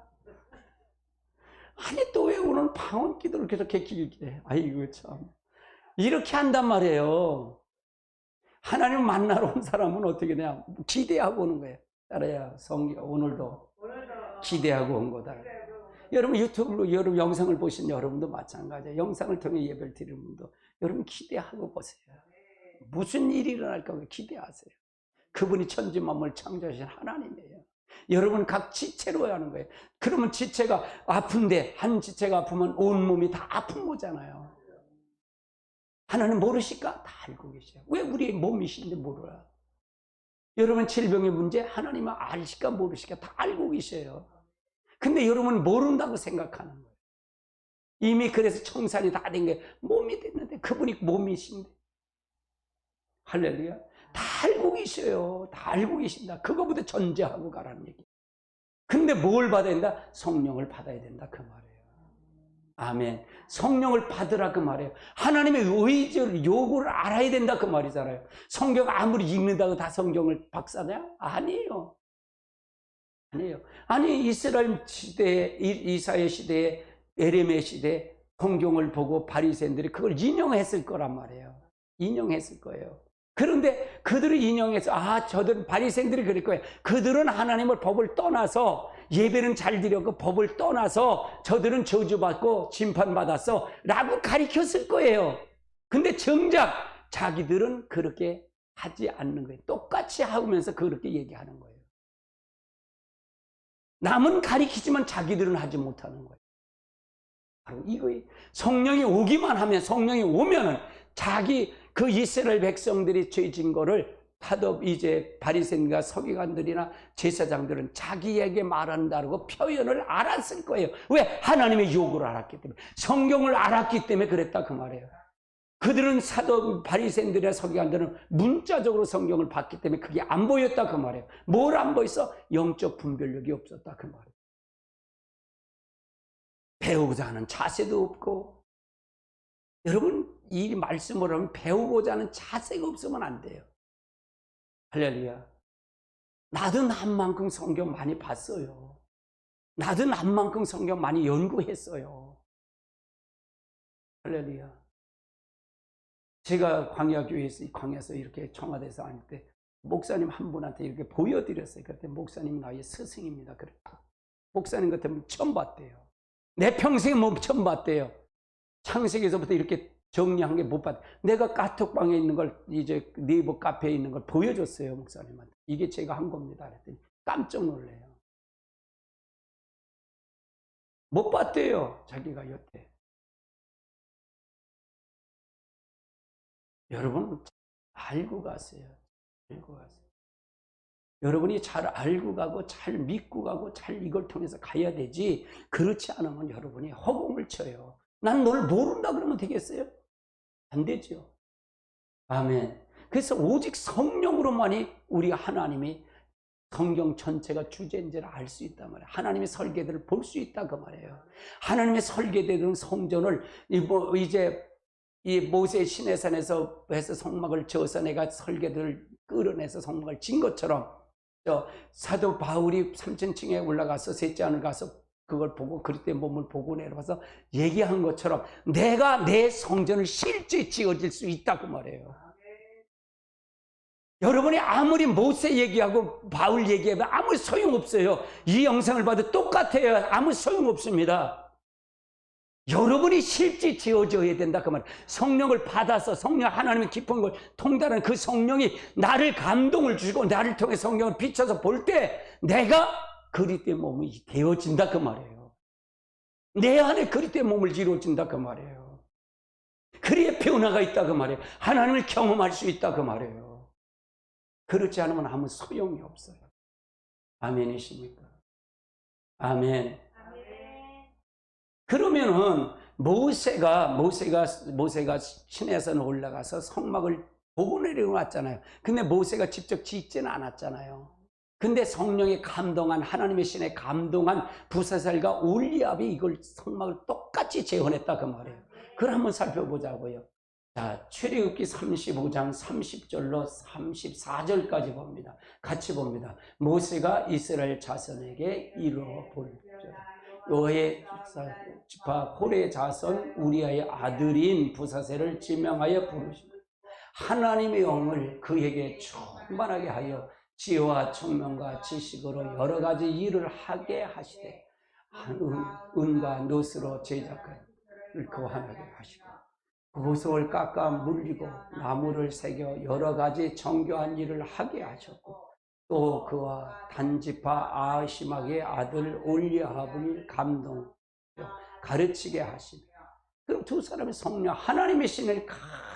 아니 또 왜 오늘 방언 기도를 그렇게 길게 해? 아이고 참 이렇게 한단 말이에요. 하나님 만나러 온 사람은 어떻게 되냐? 기대하고 오는 거예요. 따라야 성경 오늘도 기대하고 온 거다. 여러분 유튜브로 여러분 영상을 보신 여러분도 마찬가지예요. 영상을 통해 예배를 드리는 분도 여러분 기대하고 보세요. 무슨 일이 일어날까 기대하세요. 그분이 천지 만물을 창조하신 하나님이에요. 여러분 각 지체로 하는 거예요. 그러면 지체가 아픈데, 한 지체가 아프면 온 몸이 다 아픈 거잖아요. 하나님 모르실까? 다 알고 계셔요. 왜 우리 몸이신데 모르라? 여러분 질병의 문제 하나님은 아실까 모르실까? 다 알고 계셔요. 근데 여러분은 모른다고 생각하는 거예요. 이미 그래서 청산이 다 된 게 몸이 됐는데 그분이 몸이신데. 할렐루야. 다 알고 계셔요. 다 알고 계신다. 그거보다 전제하고 가라는 얘기. 근데 뭘 받아야 된다? 성령을 받아야 된다 그 말이에요. 아멘. 성령을 받으라 그 말이에요. 하나님의 의지를, 요구를 알아야 된다 그 말이잖아요. 성경 아무리 읽는다고 다 성경을 박사냐? 아니에요. 아니에요. 아니 이스라엘 시대에, 이사야 시대에, 에레미야 시대에 성경을 보고 바리새인들이 그걸 인용했을 거란 말이에요. 인용했을 거예요. 그런데 그들을 인용해서 저들은 바리새인들이 그럴 거예요. 그들은 하나님을 법을 떠나서 예배는 잘 드렸고 법을 떠나서 저들은 저주받고 심판받았어 라고 가르쳤을 거예요. 근데 정작 자기들은 그렇게 하지 않는 거예요. 똑같이 하면서 그렇게 얘기하는 거예요. 남은 가르치지만 자기들은 하지 못하는 거예요. 바로 이거예요. 성령이 오기만 하면, 성령이 오면은 자기 그 이스라엘 백성들이 죄진 거를 이제 바리새인과 서기관들이나 제사장들은 자기에게 말한다고 표현을 알았을 거예요. 왜? 하나님의 요구를 알았기 때문에, 성경을 알았기 때문에 그랬다 그 말이에요. 그들은 바리새인들이나 서기관들은 문자적으로 성경을 봤기 때문에 그게 안 보였다 그 말이에요. 뭘 안 보였어? 영적 분별력이 없었다 그 말이에요. 배우고자 하는 자세도 없고. 여러분 이 말씀을 하면 배우고자 하는 자세가 없으면 안 돼요. 할렐루야. 나도 남만큼 성경 많이 봤어요. 나도 남만큼 성경 많이 연구했어요. 할렐루야. 제가 광야에서 이렇게 청와대에서 다닐 때 목사님 한 분한테 이렇게 보여드렸어요. 그때 목사님 나의 스승입니다. 그랬다. 목사님 같으면 처음 봤대요. 내 평생에 처음 봤대요. 창세기에서부터 이렇게 정리한 게 못 봤. 내가 카톡방에 있는 걸, 이제 네이버 카페에 있는 걸 보여줬어요 목사님한테. 이게 제가 한 겁니다. 그랬더니 깜짝 놀래요. 못 봤대요 자기가 여태. 여러분 알고 가세요. 알고 가세요. 여러분이 잘 알고 가고 잘 믿고 가고 잘 이걸 통해서 가야 되지, 그렇지 않으면 여러분이 허공을 쳐요. 난 널 모른다 그러면 되겠어요? 안 되죠. 아멘. 그래서 오직 성령으로만이 우리 하나님이 성경 전체가 주제인지를 알 수 있단 말이에요. 하나님의 설계들을 볼 수 있다 그 말이에요. 하나님의 설계되는 성전을 이제 이 모세 시내산에서 해서 성막을 지어서 내가 설계들을 끌어내서 성막을 진 것처럼 사도 바울이 3층에 올라가서 셋째 하늘 가서 그걸 보고 그리스도의 몸을 보고 내려와서 얘기한 것처럼 내가 내 성전을 실제 지어질 수 있다 그 말이에요. 여러분이 아무리 모세 얘기하고 바울 얘기하면 아무 소용없어요. 이 영상을 봐도 똑같아요. 아무 소용없습니다. 여러분이 실제 지어져야 된다 그 말. 성령을 받아서 성령 하나님의 깊은 걸 통달하는 그 성령이 나를 감동을 주시고 나를 통해 성령을 비춰서 볼 때 내가 그리스도의 몸이 되어진다 그 말이에요. 내 안에 그리스도의 몸을 이루어진다 그 말이에요. 그리에 변화가 있다 그 말이에요. 하나님을 경험할 수 있다 그 말이에요. 그렇지 않으면 아무 소용이 없어요. 아멘이십니까? 아멘. 그러면은 모세가 시내산에 올라가서 성막을 보고 내려왔잖아요. 근데 모세가 직접 짓지는 않았잖아요. 근데 성령에 감동한 하나님의 신에 감동한 부사살과 올리압이 이걸 성막을 똑같이 재현했다 그 말이에요. 그걸 한번 살펴보자고요. 자, 출애굽기 35장 30절로 34절까지 봅니다. 같이 봅니다. 모세가 이스라엘 자손에게 이루어 볼지어다. 여호와의 지파 홀의 자손 우리아의 아들인 부사셀을 지명하여 부르시고 하나님의 영을 그에게 충만하게 하여 지혜와 총명과 지식으로 여러 가지 일을 하게 하시되 은과 노스로 제작한 을 거하게 하시고 보석을 깎아 물리고 나무를 새겨 여러 가지 정교한 일을 하게 하셨고 또 그와 단지파 아히시막의 아들 올리압을 감동 가르치게 하시며 그럼 두 사람의 성령 하나님의 신을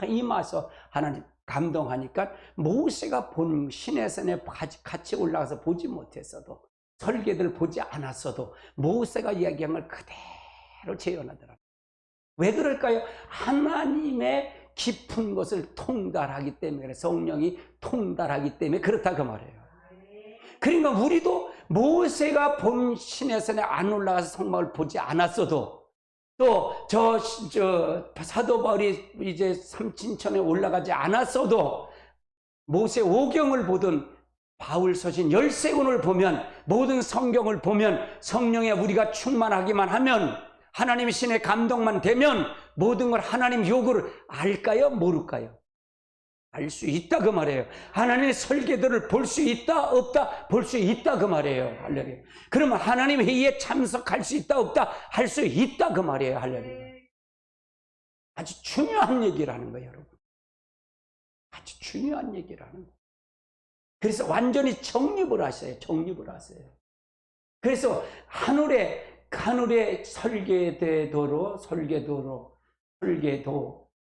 임하서 하나님 감동하니까 모세가 본 시내산에 같이 올라가서 보지 못했어도 설계들 보지 않았어도 모세가 이야기한 걸 그대로 재현하더라. 왜 그럴까요? 하나님의 깊은 것을 통달하기 때문에 성령이 통달하기 때문에 그렇다 그 말이에요. 그러니까 우리도 모세가 본 시내산에 안 올라가서 성막을 보지 않았어도 또 저 사도 바울이 이제 삼진천에 올라가지 않았어도 모세 오경을 보든 바울 서신 13권을 보면 모든 성경을 보면 성령에 우리가 충만하기만 하면 하나님의 신의 감동만 되면 모든 걸 하나님 요구를 알까요? 모를까요? 알 수 있다 그 말이에요. 하나님의 설계들을 볼 수 있다 없다? 볼 수 있다 그 말이에요. 할렐루야. 그러면 하나님 회의에 참석할 수 있다 없다? 할 수 있다 그 말이에요. 할렐루야. 아주 중요한 얘기라는 거예요, 여러분. 아주 중요한 얘기라는 거예요. 그래서 완전히 정립을 하셔요. 정립을 하세요. 그래서 하늘의 설계대로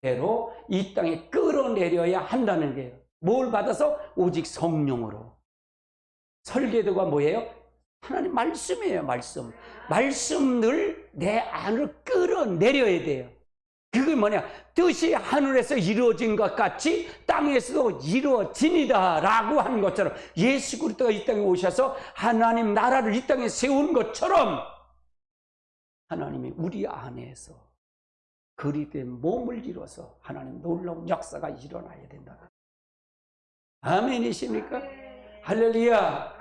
대로 이 땅에 끌어내려야 한다는 거예요. 뭘 받아서? 오직 성령으로. 설계도가 뭐예요? 하나님 말씀이에요. 말씀을 내 안으로 끌어내려야 돼요. 그게 뭐냐? 뜻이 하늘에서 이루어진 것 같이 땅에서도 이루어지니라 라고 한 것처럼 예수 그리스도가 이 땅에 오셔서 하나님 나라를 이 땅에 세운 것처럼 하나님이 우리 안에서 그리스도의 몸을 이뤄서 하나님 놀라운 역사가 일어나야 된다. 아멘이십니까? 할렐루야.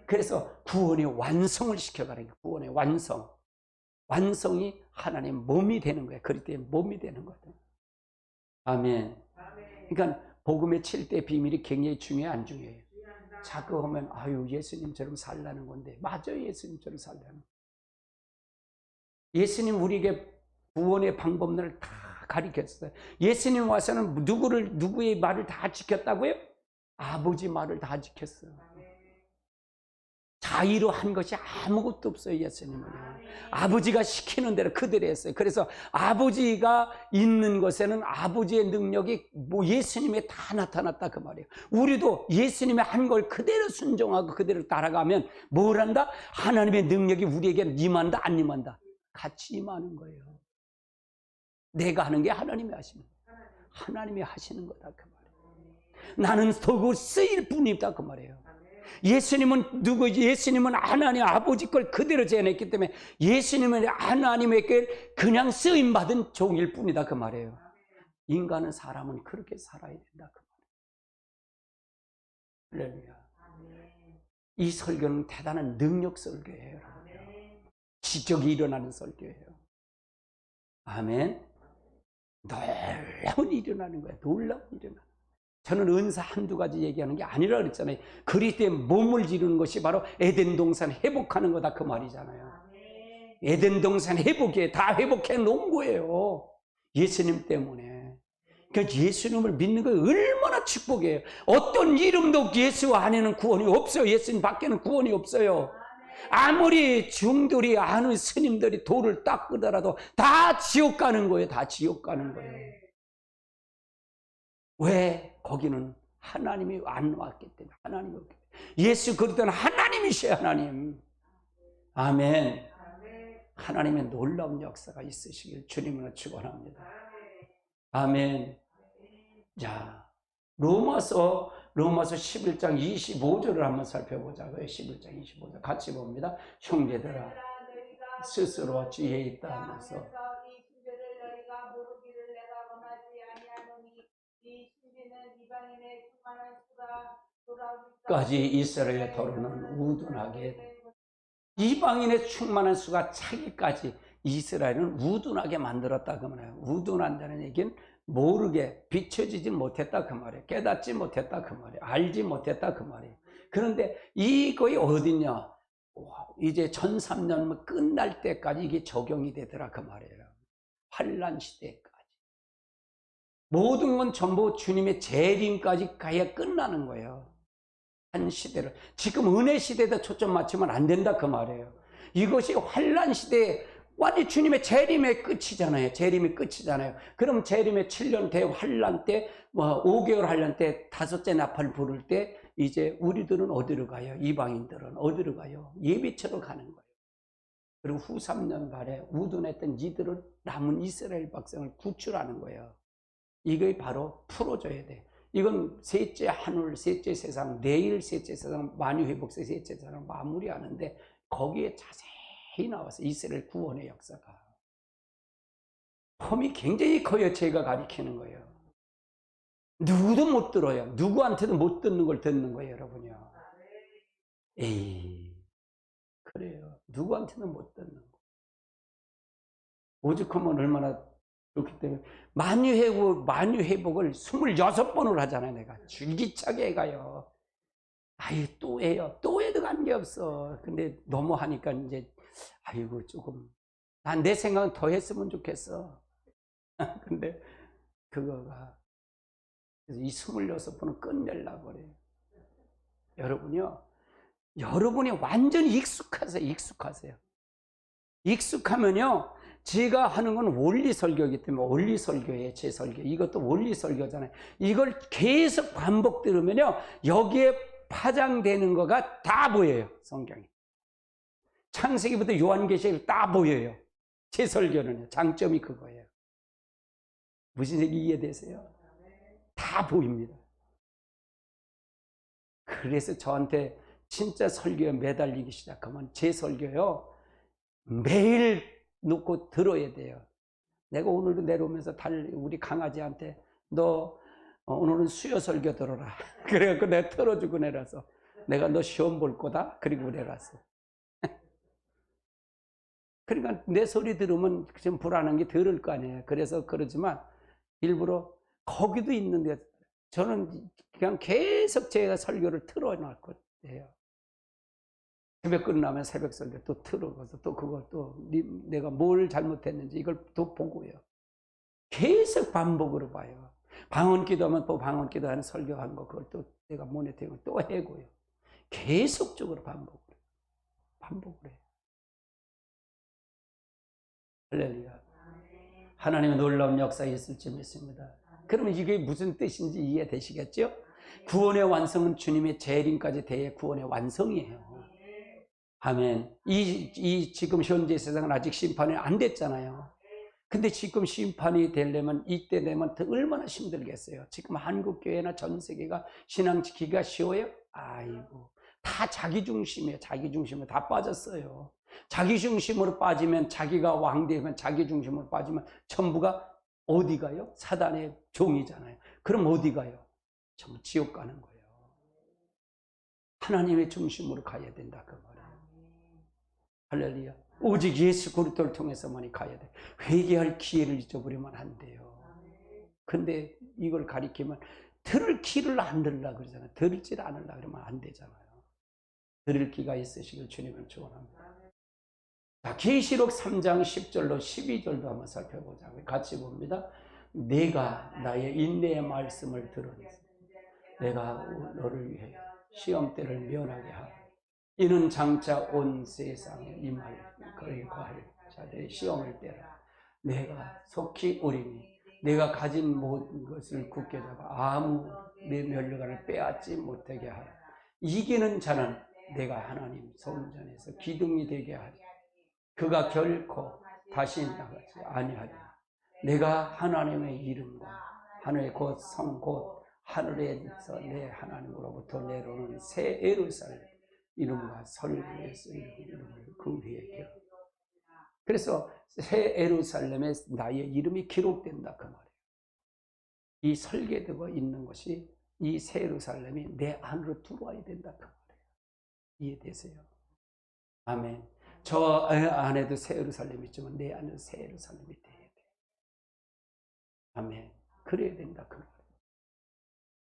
그래서 구원의 완성을 시켜가는 거예요. 구원의 완성이 하나님 몸이 되는 거예요. 그리스도의 몸이 되는 거예요. 아멘. 그러니까 복음의 7대 비밀이 굉장히 중요해 안 중요해요? 자꾸 하면 아유 예수님처럼 살라는 건데 맞아요. 예수님처럼 살라는 거예요. 예수님 우리에게 구원의 방법론을 다 가르쳤어요. 예수님 와서는 누구의 말을 다 지켰다고요? 아버지 말을 다 지켰어요. 자의로 한 것이 아무것도 없어요. 예수님은 아버지가 시키는 대로 그대로 했어요. 그래서 아버지가 있는 것에는 아버지의 능력이 예수님에 다 나타났다 그 말이에요. 우리도 예수님이 한 걸 그대로 순종하고 그대로 따라가면 뭘 한다? 하나님의 능력이 우리에게 임한다 안 임한다? 같이 임하는 거예요. 내가 하는 게 하나님이 하시는 거예요. 하나님이 하시는 거다 그 말이에요. 나는 도구 쓰일 뿐이다 그 말이에요. 예수님은 누구지? 예수님은 하나님 아버지 걸 그대로 재현했기 때문에 예수님은 하나님에게 그냥 쓰임받은 종일 뿐이다 그 말이에요. 인간은 사람은 그렇게 살아야 된다 그 말이에요. 할렐루야. 이 설교는 대단한 능력 설교예요. 지적이 일어나는 설교예요. 아멘. 놀라운 일이 일어나는 거예요. 놀라운 일이 일어나는 거예요. 저는 은사 한두 가지 얘기하는 게 아니라 그랬잖아요. 그리스도의 몸을 지르는 것이 바로 에덴 동산 회복하는 거다 그 말이잖아요. 에덴 동산 회복해 다 회복해 놓은 거예요. 예수님 때문에. 그러니까 예수님을 믿는 거 얼마나 축복이에요. 어떤 이름도 예수 안에는 구원이 없어요. 예수님 밖에는 구원이 없어요. 아무리 중들이 아는 스님들이 돌을 닦으더라도 다 지옥 가는 거예요. 다 지옥 가는 거예요. 왜? 거기는 하나님이 안 왔기 때문에. 하나님이 없기 때문에. 예수 그리스도는 하나님이셔요. 하나님. 아멘. 하나님의 놀라운 역사가 있으시길 주님으로 축원합니다. 아멘. 자, 로마서 11장 25절을 한번 살펴보자고요. 11장 25절 같이 봅니다. 형제들아 스스로 지혜 있다 하면서 이 신들을 너희가 모르기를 내가 원하지 아니하노니 이 신비는 이방인의 충만한 수가 까지 이스라엘 토론은 우둔하게 이방인의 충만한 수가 차기까지 이스라엘은 우둔하게 만들었다 그 말이에요. 우둔한다는 얘기는 모르게 비춰지지 못했다 그 말이에요. 깨닫지 못했다 그 말이에요. 알지 못했다 그 말이에요. 그런데 이거이 어디냐? 이제 1003년 끝날 때까지 이게 적용이 되더라 그 말이에요. 환란 시대까지. 모든 건 전부 주님의 재림까지 가야 끝나는 거예요. 한 시대를. 지금 은혜 시대에다 초점 맞추면 안 된다 그 말이에요. 이것이 환란 시대에 완전히 주님의 재림의 끝이잖아요. 재림의 끝이잖아요. 그럼 재림의 7년 대 환란 때, 5개월 환란 때, 5째 나팔 부를 때 이제 우리들은 어디로 가요? 이방인들은 어디로 가요? 예배처로 가는 거예요. 그리고 후 3년 발에 우둔했던 이들은 남은 이스라엘 백성을 구출하는 거예요. 이게 바로 풀어줘야 돼. 이건 셋째 하늘, 셋째 세상, 내일 셋째 세상, 만유회복세 셋째 세상 마무리하는데 거기에 자세히 나와서 이스라엘 구원의 역사가 폼이 굉장히 커요. 제가 가리키는 거예요. 누구도 못 들어요. 누구한테도 못 듣는 걸 듣는 거예요, 여러분요. 에이, 그래요. 누구한테도 못 듣는 거. 오죽하면 얼마나 그렇기 때문에 만유회복을 26번을 하잖아요. 내가 줄기차게 해가요. 아유 또 해요. 또 해도 관계없어. 근데 너무 하니까 이제 아이고 조금 난 내 생각은 더 했으면 좋겠어. 근데 그거가 이 26번은 끝내려고 그래요. 여러분요, 여러분이 완전히 익숙하세요. 익숙하면요, 제가 하는 건 원리 설교이기 때문에 원리 설교예요. 제 설교. 이것도 원리 설교잖아요. 이걸 계속 반복 들으면요, 여기에 파장되는 거가 다 보여요. 성경에. 창세기부터 요한계시록 다 보여요. 제 설교는요. 장점이 그거예요. 무슨 얘기 이해되세요? 다 보입니다. 그래서 저한테 진짜 설교에 매달리기 시작하면 제 설교요, 매일 놓고 들어야 돼요. 내가 오늘도 내려오면서 우리 강아지한테 너 오늘은 수요 설교 들어라. 그래갖고 내가 틀어주고 내려서 내가 너 시험 볼 거다. 그리고 내려왔어. 그러니까 내 소리 들으면 좀 불안한 게 들을 거 아니에요. 그래서 그러지만 일부러 거기도 있는데 저는 그냥 계속 제가 설교를 틀어놓을 거예요. 새벽 끝나면 새벽 설교 또 틀어서 또 그걸 또 내가 뭘 잘못했는지 이걸 또 보고요. 계속 반복으로 봐요. 방언 기도하면 또 방언 기도하는 설교한 거 그걸 또 내가 모니터링을 또 해고요. 계속적으로 반복을 해요. 할렐루야. 하나님의 놀라운 역사가 있을지 믿습니다. 그러면 이게 무슨 뜻인지 이해되시겠죠? 구원의 완성은 주님의 재림까지 대해 구원의 완성이에요. 아멘. 이 지금 현재 세상은 아직 심판이 안 됐잖아요. 근데 지금 심판이 되려면 이때 되면 더 얼마나 힘들겠어요. 지금 한국교회나 전 세계가 신앙 지키기가 쉬워요? 아이고, 다 자기 중심이에요. 자기 중심으로 다 빠졌어요. 자기 중심으로 빠지면, 자기가 왕되면, 자기 중심으로 빠지면 전부가 어디 가요? 사단의 종이잖아요. 그럼 어디 가요? 전부 지옥 가는 거예요. 하나님의 중심으로 가야 된다 그 말이에요. 할렐루야. 오직 예수 그리스도를 통해서만이 가야 돼. 회개할 기회를 잊어버리면 안 돼요. 근데 이걸 가리키면 들을 기를 안 들으려 그러잖아요. 들을지 않으려 그러면 안 되잖아요. 들을 기가 있으시길 주님은 축원합니다. 자, 계시록 3장 10절로 12절도 한번 살펴보자고요. 같이 봅니다. 내가 나의 인내의 말씀을 들으니 내가 너를 위해 시험 때를 면하게 하고 이는 장차 온 세상에 임할 그의 과할 자들의 시험을 때라. 내가 속히 오리니 내가 가진 모든 것을 굳게 잡아 아무 내 면류관을 빼앗지 못하게 하라. 이기는 자는 내가 하나님 성전에서 기둥이 되게 하리. 그가 결코 다시 나가지 아니하리라. 내가 하나님의 이름과 하늘의 곧 성 곧 하늘에서 내 하나님으로부터 내려오는 새 예루살렘 이름과 설교에서 이름을 그 위에 기록. 그래서 새 예루살렘에 나의 이름이 기록된다 그 말이에요. 이 설계되고 있는 것이 이 새 예루살렘이 내 안으로 들어와야 된다 그 말이에요. 이해되세요? 아멘. 저 안에도 새 예루살렘이 있지만 내 안에도 새 예루살렘이 돼야 돼. 아멘. 그래야 된다 그 말이에요.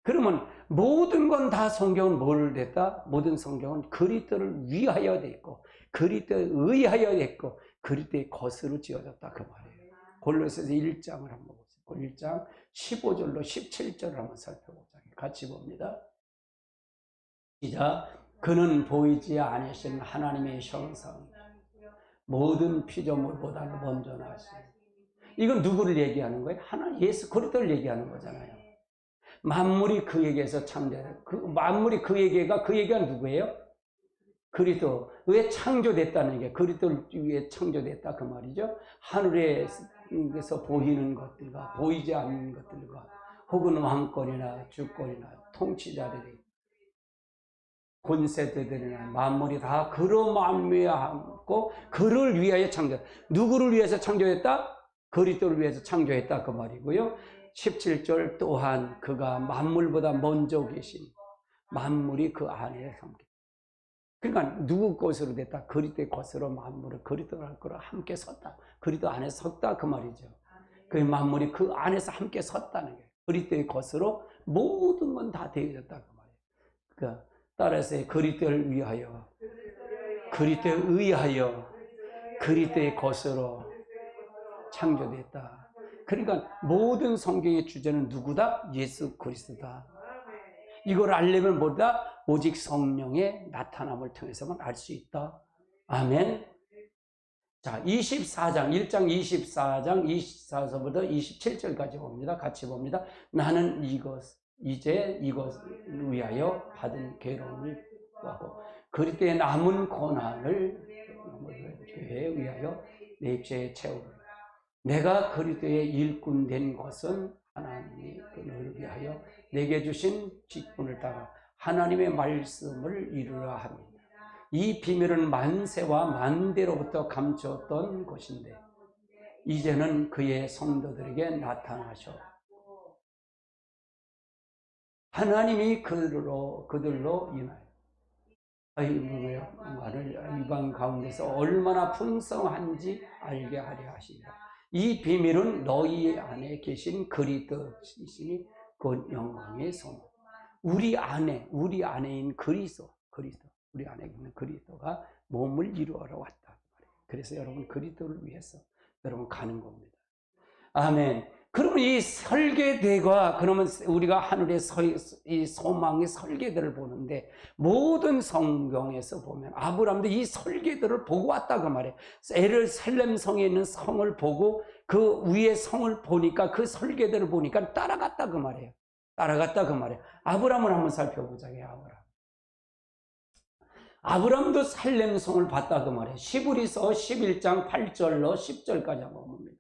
그러면 모든 건 다 성경은 뭘 됐다? 모든 성경은 그리스도를 위하여 됐고 그리스도에 의하여 됐고 그리스도의 것으로 지어졌다 그 말이에요. 골로새서 1장을 한번 보세요. 1장 15절로 17절을 한번 살펴보자. 같이 봅니다. 시작. 그는 보이지 아니하신 하나님의 형상 모든 피조물보다는 먼저 나시니. 이건 누구를 얘기하는 거예요? 하나님 예수 그리스도를 얘기하는 거잖아요. 만물이 그에게서 창조돼요. 그 만물이 그에게가 그 얘기가 누구예요? 그리스도. 왜 창조됐다는 게 그리스도를 위해 창조됐다 그 말이죠. 하늘에서 보이는 것들과 보이지 않는 것들과 혹은 왕권이나 주권이나 통치자들이 권세들이나 만물이 다 그로 말미암고 그를 위하여 창조. 누구를 위해서 창조했다? 그리스도를 위해서 창조했다 그 말이고요. 17절 또한 그가 만물보다 먼저 계신 만물이 그 안에 함께. 그러니까 누구 것으로 됐다? 그리스도의 것으로 만물을 그리스도를 거로 함께 섰다. 그리스도 안에 섰다 그 말이죠. 그 만물이 그 안에서 함께 섰다는 거예요. 그리스도의 것으로 모든 건 다 되어졌다 그 말이에요. 그러니까 따라서 그리스도를 위하여 그리스도에 의하여 그리스도의 것으로 창조됐다. 그러니까 모든 성경의 주제는 누구다? 예수 그리스도다. 이걸 알려면 뭐다? 오직 성령의 나타남을 통해서만 알 수 있다. 아멘. 자, 24장 1장 24장 24절부터 27절까지 봅니다. 같이 봅니다. 나는 이제 이것을 위하여 받은 괴로움을 구하고 그리스도의 남은 고난을 교회에 위하여 내 입체에 채우리라. 내가 그리스도의 일꾼 된 것은 하나님이 너를 위하여 내게 주신 직분을 따라 하나님의 말씀을 이루려 합니다. 이 비밀은 만세와 만대로부터 감추었던 것인데 이제는 그의 성도들에게 나타나셔 하나님이 그들로 인하여 이방 가운데서 얼마나 풍성한지 알게 하려 하십니다. 이 비밀은 너희 안에 계신 그리스도이시니 그 영광의 성. 우리 안에인 그리스도, 우리 안에 있는 그리스도가 몸을 이루어러 왔다. 그래서 여러분 그리스도를 위해서 여러분 가는 겁니다. 아멘. 그러면 이 설계대가 그러면 우리가 하늘의 이 소망의 설계대를 보는데 모든 성경에서 보면 아브라함도 이 설계대를 보고 왔다 그 말이에요. 예루살렘 성에 있는 성을 보고 그 위에 성을 보니까 그 설계대를 보니까 따라갔다 그 말이에요. 따라갔다 그 말이에요. 아브라함을 한번 살펴보자고요. 아브라함도 살렘 성을 봤다 그 말이에요. 시브리서 11장 8절로 10절까지 한번 봅니다.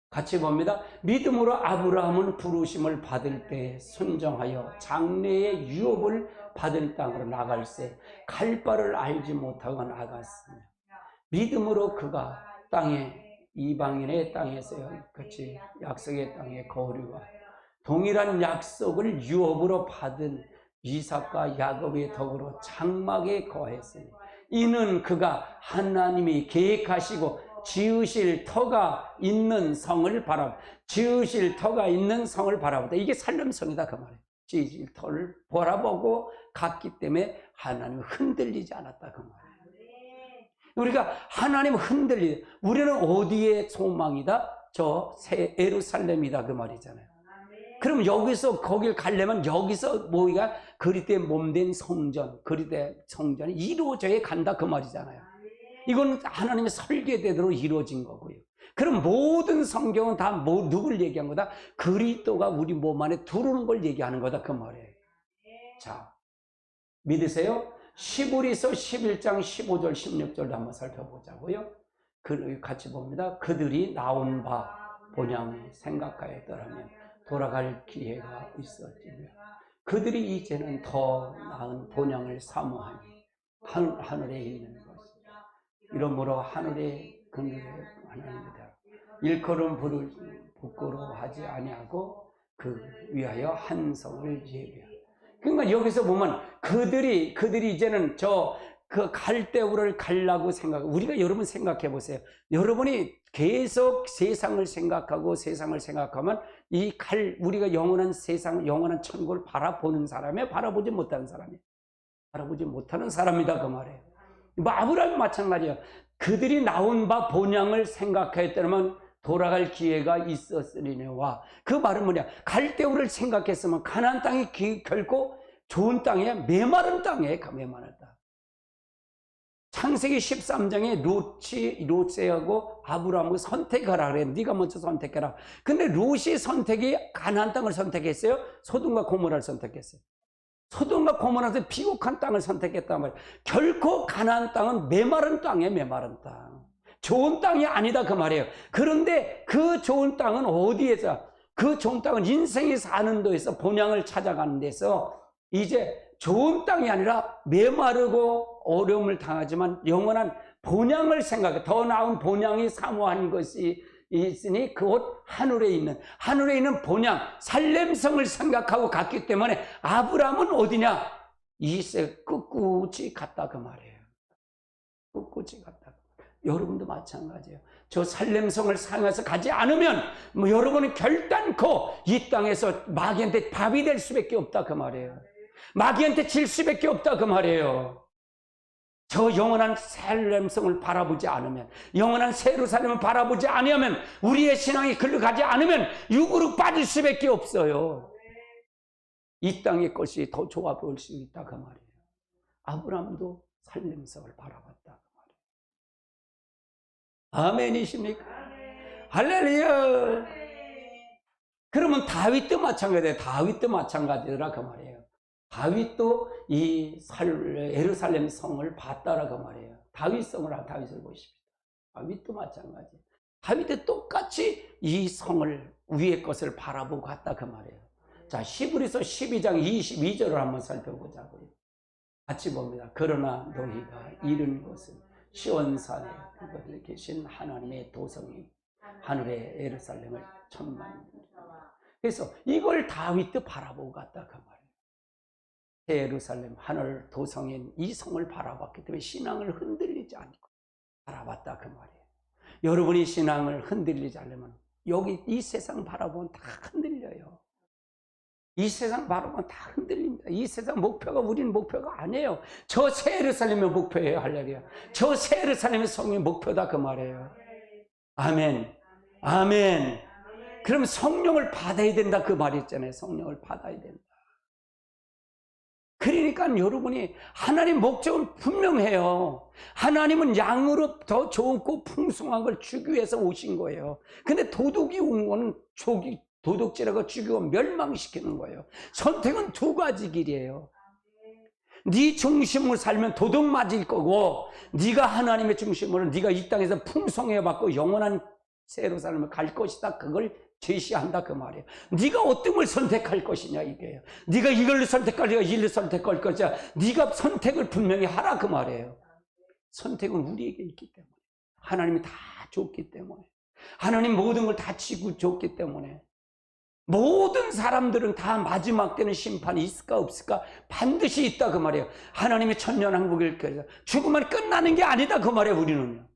같이 봅니다. 믿음으로 아브라함은 부르심을 받을 때 순종하여 장래의 유업을 받을 땅으로 나갈새 갈 바를 알지 못하고 나갔으며 믿음으로 그가 땅에 이방인의 땅에서 같이 약속의 땅에 거류와 동일한 약속을 유업으로 받은 이삭과 야곱의 덕으로 장막에 거했으니 이는 그가 하나님이 계획하시고 지으실 터가 있는 성을 바라보다. 이게 살림성이다 그 말이에요. 지으실 터를 바라보고 갔기 때문에 하나님은 흔들리지 않았다 그 말이에요. 우리가 하나님 흔들리, 우리는 어디에 소망이다? 저 새 예루살렘이다 그 말이잖아요. 그럼 여기서 거길 가려면 여기서 뭐가 그리스도의 몸된 성전, 그리스도의 성전이 이루어져야 간다 그 말이잖아요. 이건 하나님의 설계대로 이루어진 거고요. 그럼 모든 성경은 다 누굴 얘기한 거다? 그리스도가 우리 몸 안에 들어오는 걸 얘기하는 거다 그 말이에요. 자, 믿으세요? 시브리서 11장 15절 16절도 한번 살펴보자고요. 같이 봅니다. 그들이 나온 바 본향 생각하였더라면 돌아갈 기회가 있었지며 그들이 이제는 더 나은 본향을 사모하니 하늘에 있는 것이다. 이러므로 하늘의 근거에 하나님이다. 일컬음 부끄러워하지 아니하고 그 위하여 한 성을 예비하라. 그러니까 여기서 보면 그들이 이제는 그 갈대우를 가려고 우리가 여러분 생각해 보세요. 여러분이 계속 세상을 생각하면 우리가 영원한 세상, 영원한 천국을 바라보는 사람이야? 바라보지 못하는 사람이야? 바라보지 못하는 사람이다 그 말이에요. 아브라함이 마찬가지야. 그들이 나온 바 본향을 생각했다면 돌아갈 기회가 있었으리니와 그 말은 뭐냐? 갈대우를 생각했으면 가나안 땅이 결코 좋은 땅이야? 메마른 땅이에요. 메마른 땅. 창세기 13장에 롯하고 아브라함을 선택하라 그래. 네가 먼저 선택해라. 근데 롯이 선택이 가나안 땅을 선택했어요? 소돔과 고모라를 선택했어요? 소돔과 고모라에서 비옥한 땅을 선택했단 말이에요. 결코 가나안 땅은 메마른 땅이에요. 메마른 땅. 좋은 땅이 아니다 그 말이에요. 그런데 그 좋은 땅은 어디에서? 그 좋은 땅은 인생이 사는 데에서 본향을 찾아가는 데서 이제 좋은 땅이 아니라 메마르고 어려움을 당하지만 영원한 본향을 생각해. 더 나은 본향이 사모한 것이 있으니 그곳 하늘에 있는 본향 살렘성을 생각하고 갔기 때문에 아브라함은 어디냐? 이색 꿋꿋이 갔다 그 말이에요. 꿋꿋이 갔다. 여러분도 마찬가지예요. 저 살렘성을 향해서 가지 않으면 여러분은 결단코 이 땅에서 마귀한테 밥이 될 수밖에 없다 그 말이에요. 마귀한테 질 수밖에 없다 그 말이에요. 저 영원한 살렘성을 바라보지 않으면, 영원한 예루살렘을 바라보지 않으면, 우리의 신앙이 글로 가지 않으면 육으로 빠질 수밖에 없어요. 이 땅의 것이 더 좋아 보일 수 있다 그 말이에요. 아브라함도 살렘성을 바라봤다 그 말이에요. 아멘이십니까? 할렐루야. 그러면 다윗도 마찬가지예요. 다윗도 마찬가지라 그 말이에요. 다윗도 이 예루살렘 성을 봤다라 그 말이에요. 다윗을 보십시오. 다윗도 마찬가지. 다윗도 똑같이 이 성을 위의 것을 바라보고 갔다 그 말이에요. 자, 히브리서 12장 22절을 한번 살펴보자고요. 같이 봅니다. 그러나 너희가 이른 것은 시온산에 그곳에 계신 하나님의 도성이 하늘의 예루살렘을 천만입니다. 그래서 이걸 다윗도 바라보고 갔다 그 말이에요. 예루살렘 하늘 도성인 이 성을 바라봤기 때문에 신앙을 흔들리지 않고 바라봤다 그 말이에요. 여러분이 신앙을 흔들리지 않으면 여기 이 세상 바라보면 다 흔들려요. 이 세상 바라보면 다 흔들립니다. 이 세상 목표가 우리는 목표가 아니에요. 저 새 예루살렘의 목표예요. 할렐루야. 저 새 예루살렘의 성의 목표다 그 말이에요. 아멘. 아멘. 그럼 성령을 받아야 된다 그 말이 있잖아요. 성령을 받아야 된다. 그러니까 여러분이 하나님 목적은 분명해요. 하나님은 양으로 더 좋고 풍성한 걸 주기 위해서 오신 거예요. 근데 도둑이 온 거는 도둑질하고 죽이고 멸망시키는 거예요. 선택은 두 가지 길이에요. 네 중심으로 살면 도둑 맞을 거고, 네가 하나님의 중심으로 네가 이 땅에서 풍성해 받고 영원한 새 예루살렘을 갈 것이다. 그걸 제시한다 그 말이에요. 네가 어떤 걸 선택할 것이냐 이게요. 네가 이걸 선택할 거야, 이걸 선택할 것이야. 네가 선택을 분명히 하라 그 말이에요. 선택은 우리에게 있기 때문에, 하나님이 다 줬기 때문에, 하나님 모든 걸 다 지고 줬기 때문에, 모든 사람들은 다 마지막 때는 심판이 있을까 없을까 반드시 있다 그 말이에요. 하나님의 천년왕국일 거예요. 죽으면 끝나는 게 아니다 그 말이에요.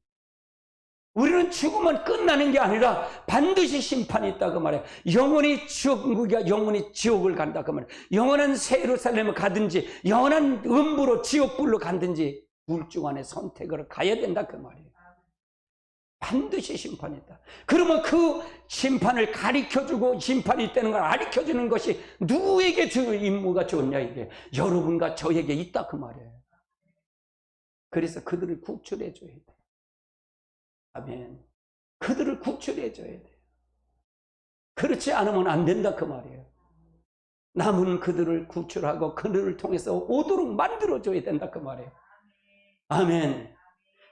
우리는 죽으면 끝나는 게 아니라 반드시 심판이 있다 그 말이에요. 영원히 천국이야, 영원히 지옥을 간다 그 말이에요. 영원한 새 예루살렘을 가든지 영원한 음부로 지옥불로 가든지 둘 중 안에 선택을 가야 된다 그 말이에요. 반드시 심판이 있다. 그러면 그 심판을 가르쳐주고 심판이 있다는 걸 가르쳐주는 것이 누구에게 임무가 좋냐 이게 여러분과 저에게 있다 그 말이에요. 그래서 그들을 구출해 줘야 돼. 아멘. 그들을 구출해 줘야 돼. 그렇지 않으면 안 된다 그 말이에요. 남은 그들을 구출하고 그들을 통해서 오도록 만들어 줘야 된다 그 말이에요. 아멘.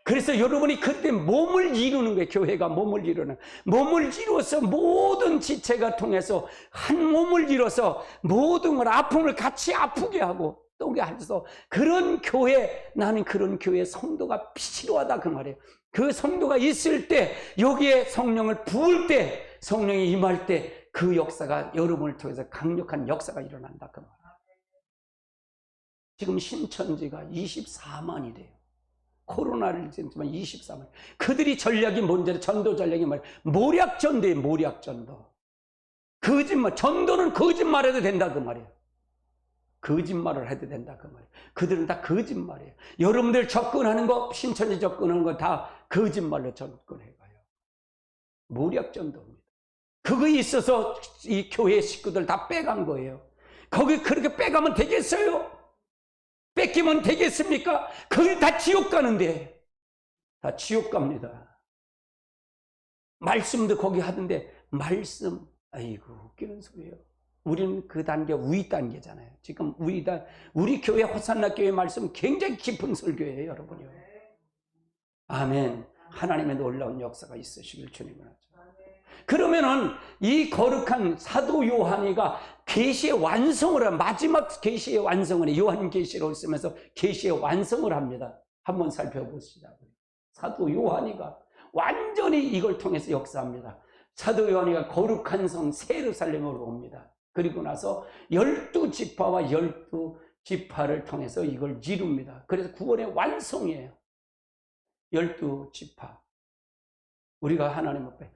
그래서 여러분이 그때 몸을 이루는 거예요. 교회가 몸을 이루는, 몸을 이루어서 모든 지체가 통해서 한 몸을 이뤄서 모든 걸 아픔을 같이 아프게 하고 또게 해서 그런 교회, 나는 그런 교회 성도가 필요하다 그 말이에요. 그 성도가 있을 때, 여기에 성령을 부을 때, 성령이 임할 때 그 역사가 여러분을 통해서 강력한 역사가 일어난다 그 말이에요. 지금 신천지가 24만이래요. 코로나를 지지만 24만. 그들이 전략이 뭔지, 전도 전략이 뭐예요? 모략전도예요. 모략전도. 거짓말. 전도는 거짓말해도 된다 그 말이에요. 거짓말을 해도 된다 그 말이에요. 그들은 다 거짓말이에요. 여러분들 접근하는 거, 신천지 접근하는 거 다 거짓말로 접근해가요. 모략전도입니다. 그거 있어서 이 교회 식구들 다 빼간 거예요. 거기 그렇게 빼가면 되겠어요? 뺏기면 되겠습니까? 그게 다 지옥 가는데, 다 지옥 갑니다. 말씀도 거기 하던데, 말씀, 아이고, 웃기는 소리예요. 우리는 그 단계, 우위 단계잖아요. 지금 우리 교회 호산나 교회 말씀 굉장히 깊은 설교예요, 여러분요. 아멘. 하나님의 놀라운 역사가 있으시길 주님을 하죠. 그러면은 이 거룩한 사도 요한이가 계시의 완성을 한, 마지막 계시의 완성을 해. 요한 계시록을 쓰면서 계시의 완성을 합니다. 한번 살펴보시자고요. 사도 요한이가 완전히 이걸 통해서 역사합니다. 사도 요한이가 거룩한 성 새 예루살렘으로 옵니다. 그리고 나서 12지파와 12지파를 통해서 이걸 이룹니다. 그래서 구원의 완성이에요. 12지파. 우리가 하나님 앞에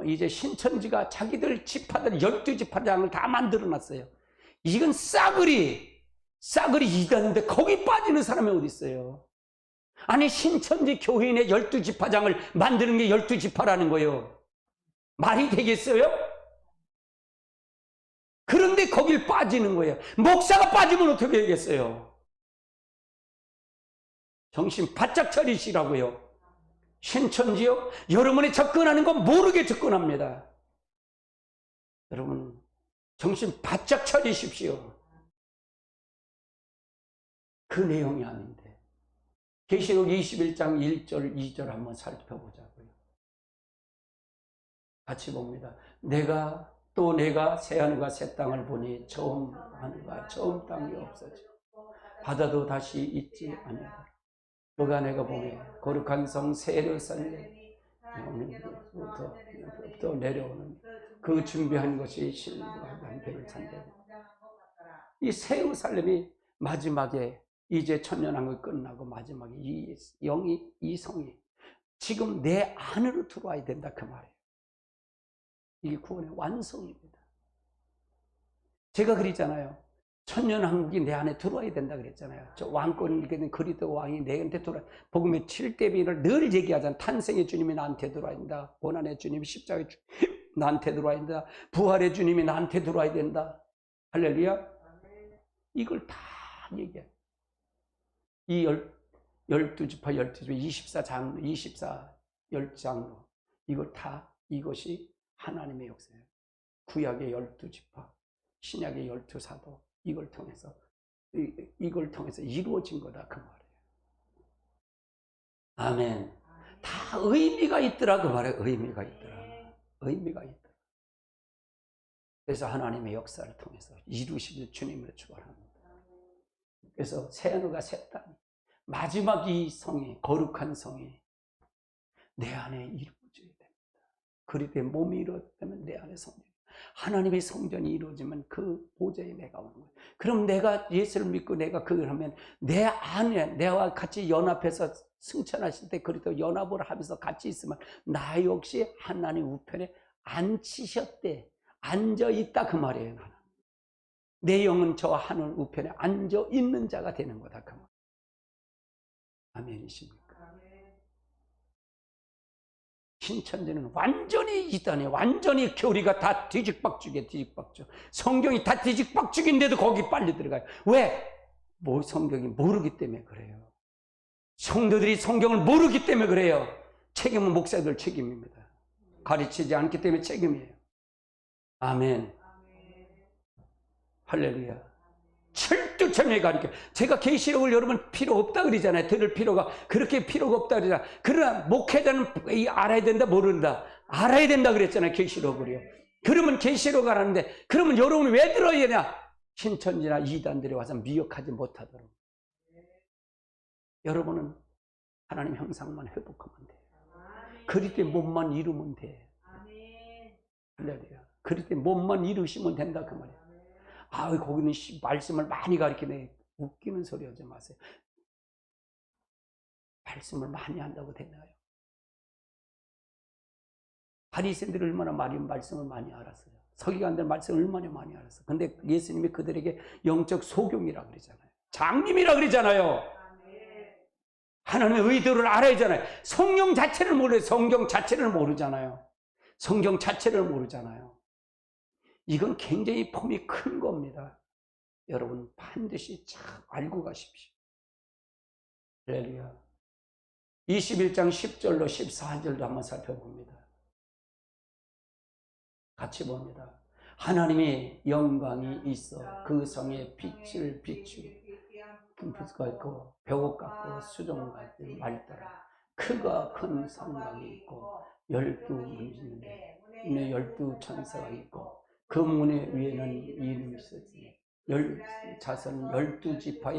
이제 신천지가 자기들 지파들 12지파장을 다 만들어 놨어요. 이건 싸그리 이단인데 거기 빠지는 사람이 어디 있어요? 아니, 신천지 교인의 12지파장을 만드는 게 12지파라는 거예요. 말이 되겠어요? 그런데 거길 빠지는 거예요. 목사가 빠지면 어떻게 되겠어요? 정신 바짝 차리시라고요. 신천지요? 여러분이 접근하는 건 모르게 접근합니다. 여러분, 정신 바짝 차리십시오. 그 내용이 아닌데. 계시록 21장 1절 2절 한번 살펴보자고요. 같이 봅니다. 내가 새하늘과 새 땅을 보니 처음 하늘과 처음 땅이 없어져 바다도 다시 있지 아니하더라. 그가 내가 보매 거룩한 성 새 예루살렘부터 내려오는 그 준비한 것이 신과 양배를 찬다. 이 새 예루살렘이 마지막에 이제 천년왕국이 끝나고 마지막에 이 성이 지금 내 안으로 들어와야 된다 그 말이에요. 이게 구원의 완성입니다. 제가 그랬잖아요. 천년왕국이 내 안에 들어와야 된다 그랬잖아요. 저 왕권을 이렇게 된 그리스도 왕이 내한테 들어와. 복음의 7대비를 늘 얘기하잖아요. 탄생의 주님이 나한테 들어와야 된다. 고난의 주님이 십자가의 주님이 나한테 들어와야 된다. 부활의 주님이 나한테 들어와야 된다. 할렐루야. 이걸 다 얘기해요. 이 12지파 10장로 이걸 다, 이것이 하나님의 역사예요. 구약의 12지파, 신약의 12사도, 이걸 통해서 이루어진 거다 그 말이에요. 아멘. 다 의미가 있더라 그 말이에요. 의미가 있더라. 의미가 있더라. 그래서 하나님의 역사를 통해서 이루시는 주님을 축원합니다. 그래서 새하늘과 새 땅, 마지막 이 성이, 거룩한 성이 내 안에 이루어져야 됩니다. 그리되 몸이 이루어지면 내 안에 성전, 하나님의 성전이 이루어지면 그 보좌에 내가 오는 거예요. 그럼 내가 예수를 믿고 내가 그걸 하면 내 안에 내와 같이 연합해서 승천하실 때 그리도 연합을 하면서 같이 있으면 나 역시 하나님 우편에 앉히셨대, 앉아있다 그 말이에요. 나는 내 영은 저 하늘 우편에 앉아있는 자가 되는 거다 그 말. 아멘이십니까? 신천지는 완전히 이단이에요. 완전히 교리가 다 뒤죽박죽이에요. 뒤죽박죽. 성경이 다 뒤죽박죽인데도 거기 빨리 들어가요. 왜? 뭐 성경이 모르기 때문에 그래요. 성도들이 성경을 모르기 때문에 그래요. 책임은 목사들 책임입니다. 가르치지 않기 때문에 책임이에요. 아멘. 할렐루야. 철두철미하게 가르쳐. 제가 계시록을 여러분 필요 없다 그러잖아요. 들을 필요가 그렇게 필요가 없다 그러잖아요. 그러나 목회자는 알아야 된다 모른다. 알아야 된다 그랬잖아요. 계시록을요. 그러면 계시록 알았는데 그러면 여러분이 왜 들어야 되냐? 신천지나 이단들이 와서 미혹하지 못하도록. 여러분은 하나님 형상만 회복하면 돼요. 그리 때 몸만 이루면 돼. 할렐루야. 그리 때 몸만 이루시면 된다 그 말이에요. 아, 거기는 말씀을 많이 가르치네. 웃기는 소리 하지 마세요. 말씀을 많이 한다고 되나요? 바리새인들이 얼마나 말씀을 많이 알았어요. 서기관들 말씀을 얼마나 많이 알았어요. 근데 예수님이 그들에게 영적 소경이라고 그러잖아요. 장님이라고 그러잖아요. 하나님의 의도를 알아야 하잖아요. 성경 자체를 몰라요. 성경 자체를 모르잖아요. 성경 자체를 모르잖아요. 이건 굉장히 폼이 큰 겁니다. 여러분 반드시 잘 알고 가십시오. 할렐루야. 21장 10절로 14절도 한번 살펴봅니다. 같이 봅니다. 하나님의 영광이 있어 그 성에 빛을 비추고 금빛과 있고 벽옥 같고 수정 같은 말따라 크가 큰 성곽이 있고 12문인데 12천사가 있고 그 문의 위에는 이름이 있었으니 자손 12지파의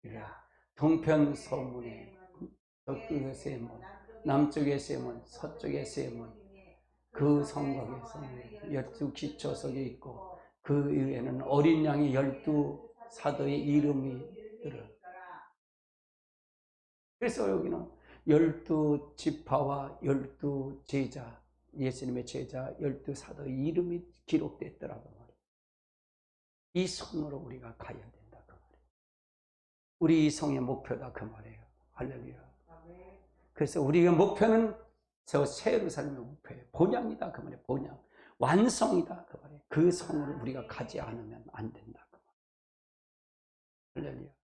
이름이라. 동편 서문에 북쪽의 세 문, 남쪽의 세 문, 서쪽의 세 문, 그 성곽에서 12기초석이 있고 그 위에는 어린 양의 12사도의 이름이 들어. 그래서 여기는 12지파와 12제자, 예수님의 제자 12사도의 이름이 기록됐더라고 말이에요. 이 성으로 우리가 가야 된다 그 말이에요. 우리 이 성의 목표다 그 말이에요. 할렐루야. 그래서 우리의 목표는 저 새 예루살렘의 목표예요. 본향이다 그 말이에요. 본향. 완성이다 그 말이에요. 그 성을 우리가 가지 않으면 안 된다 그 말이에요. 할렐루야.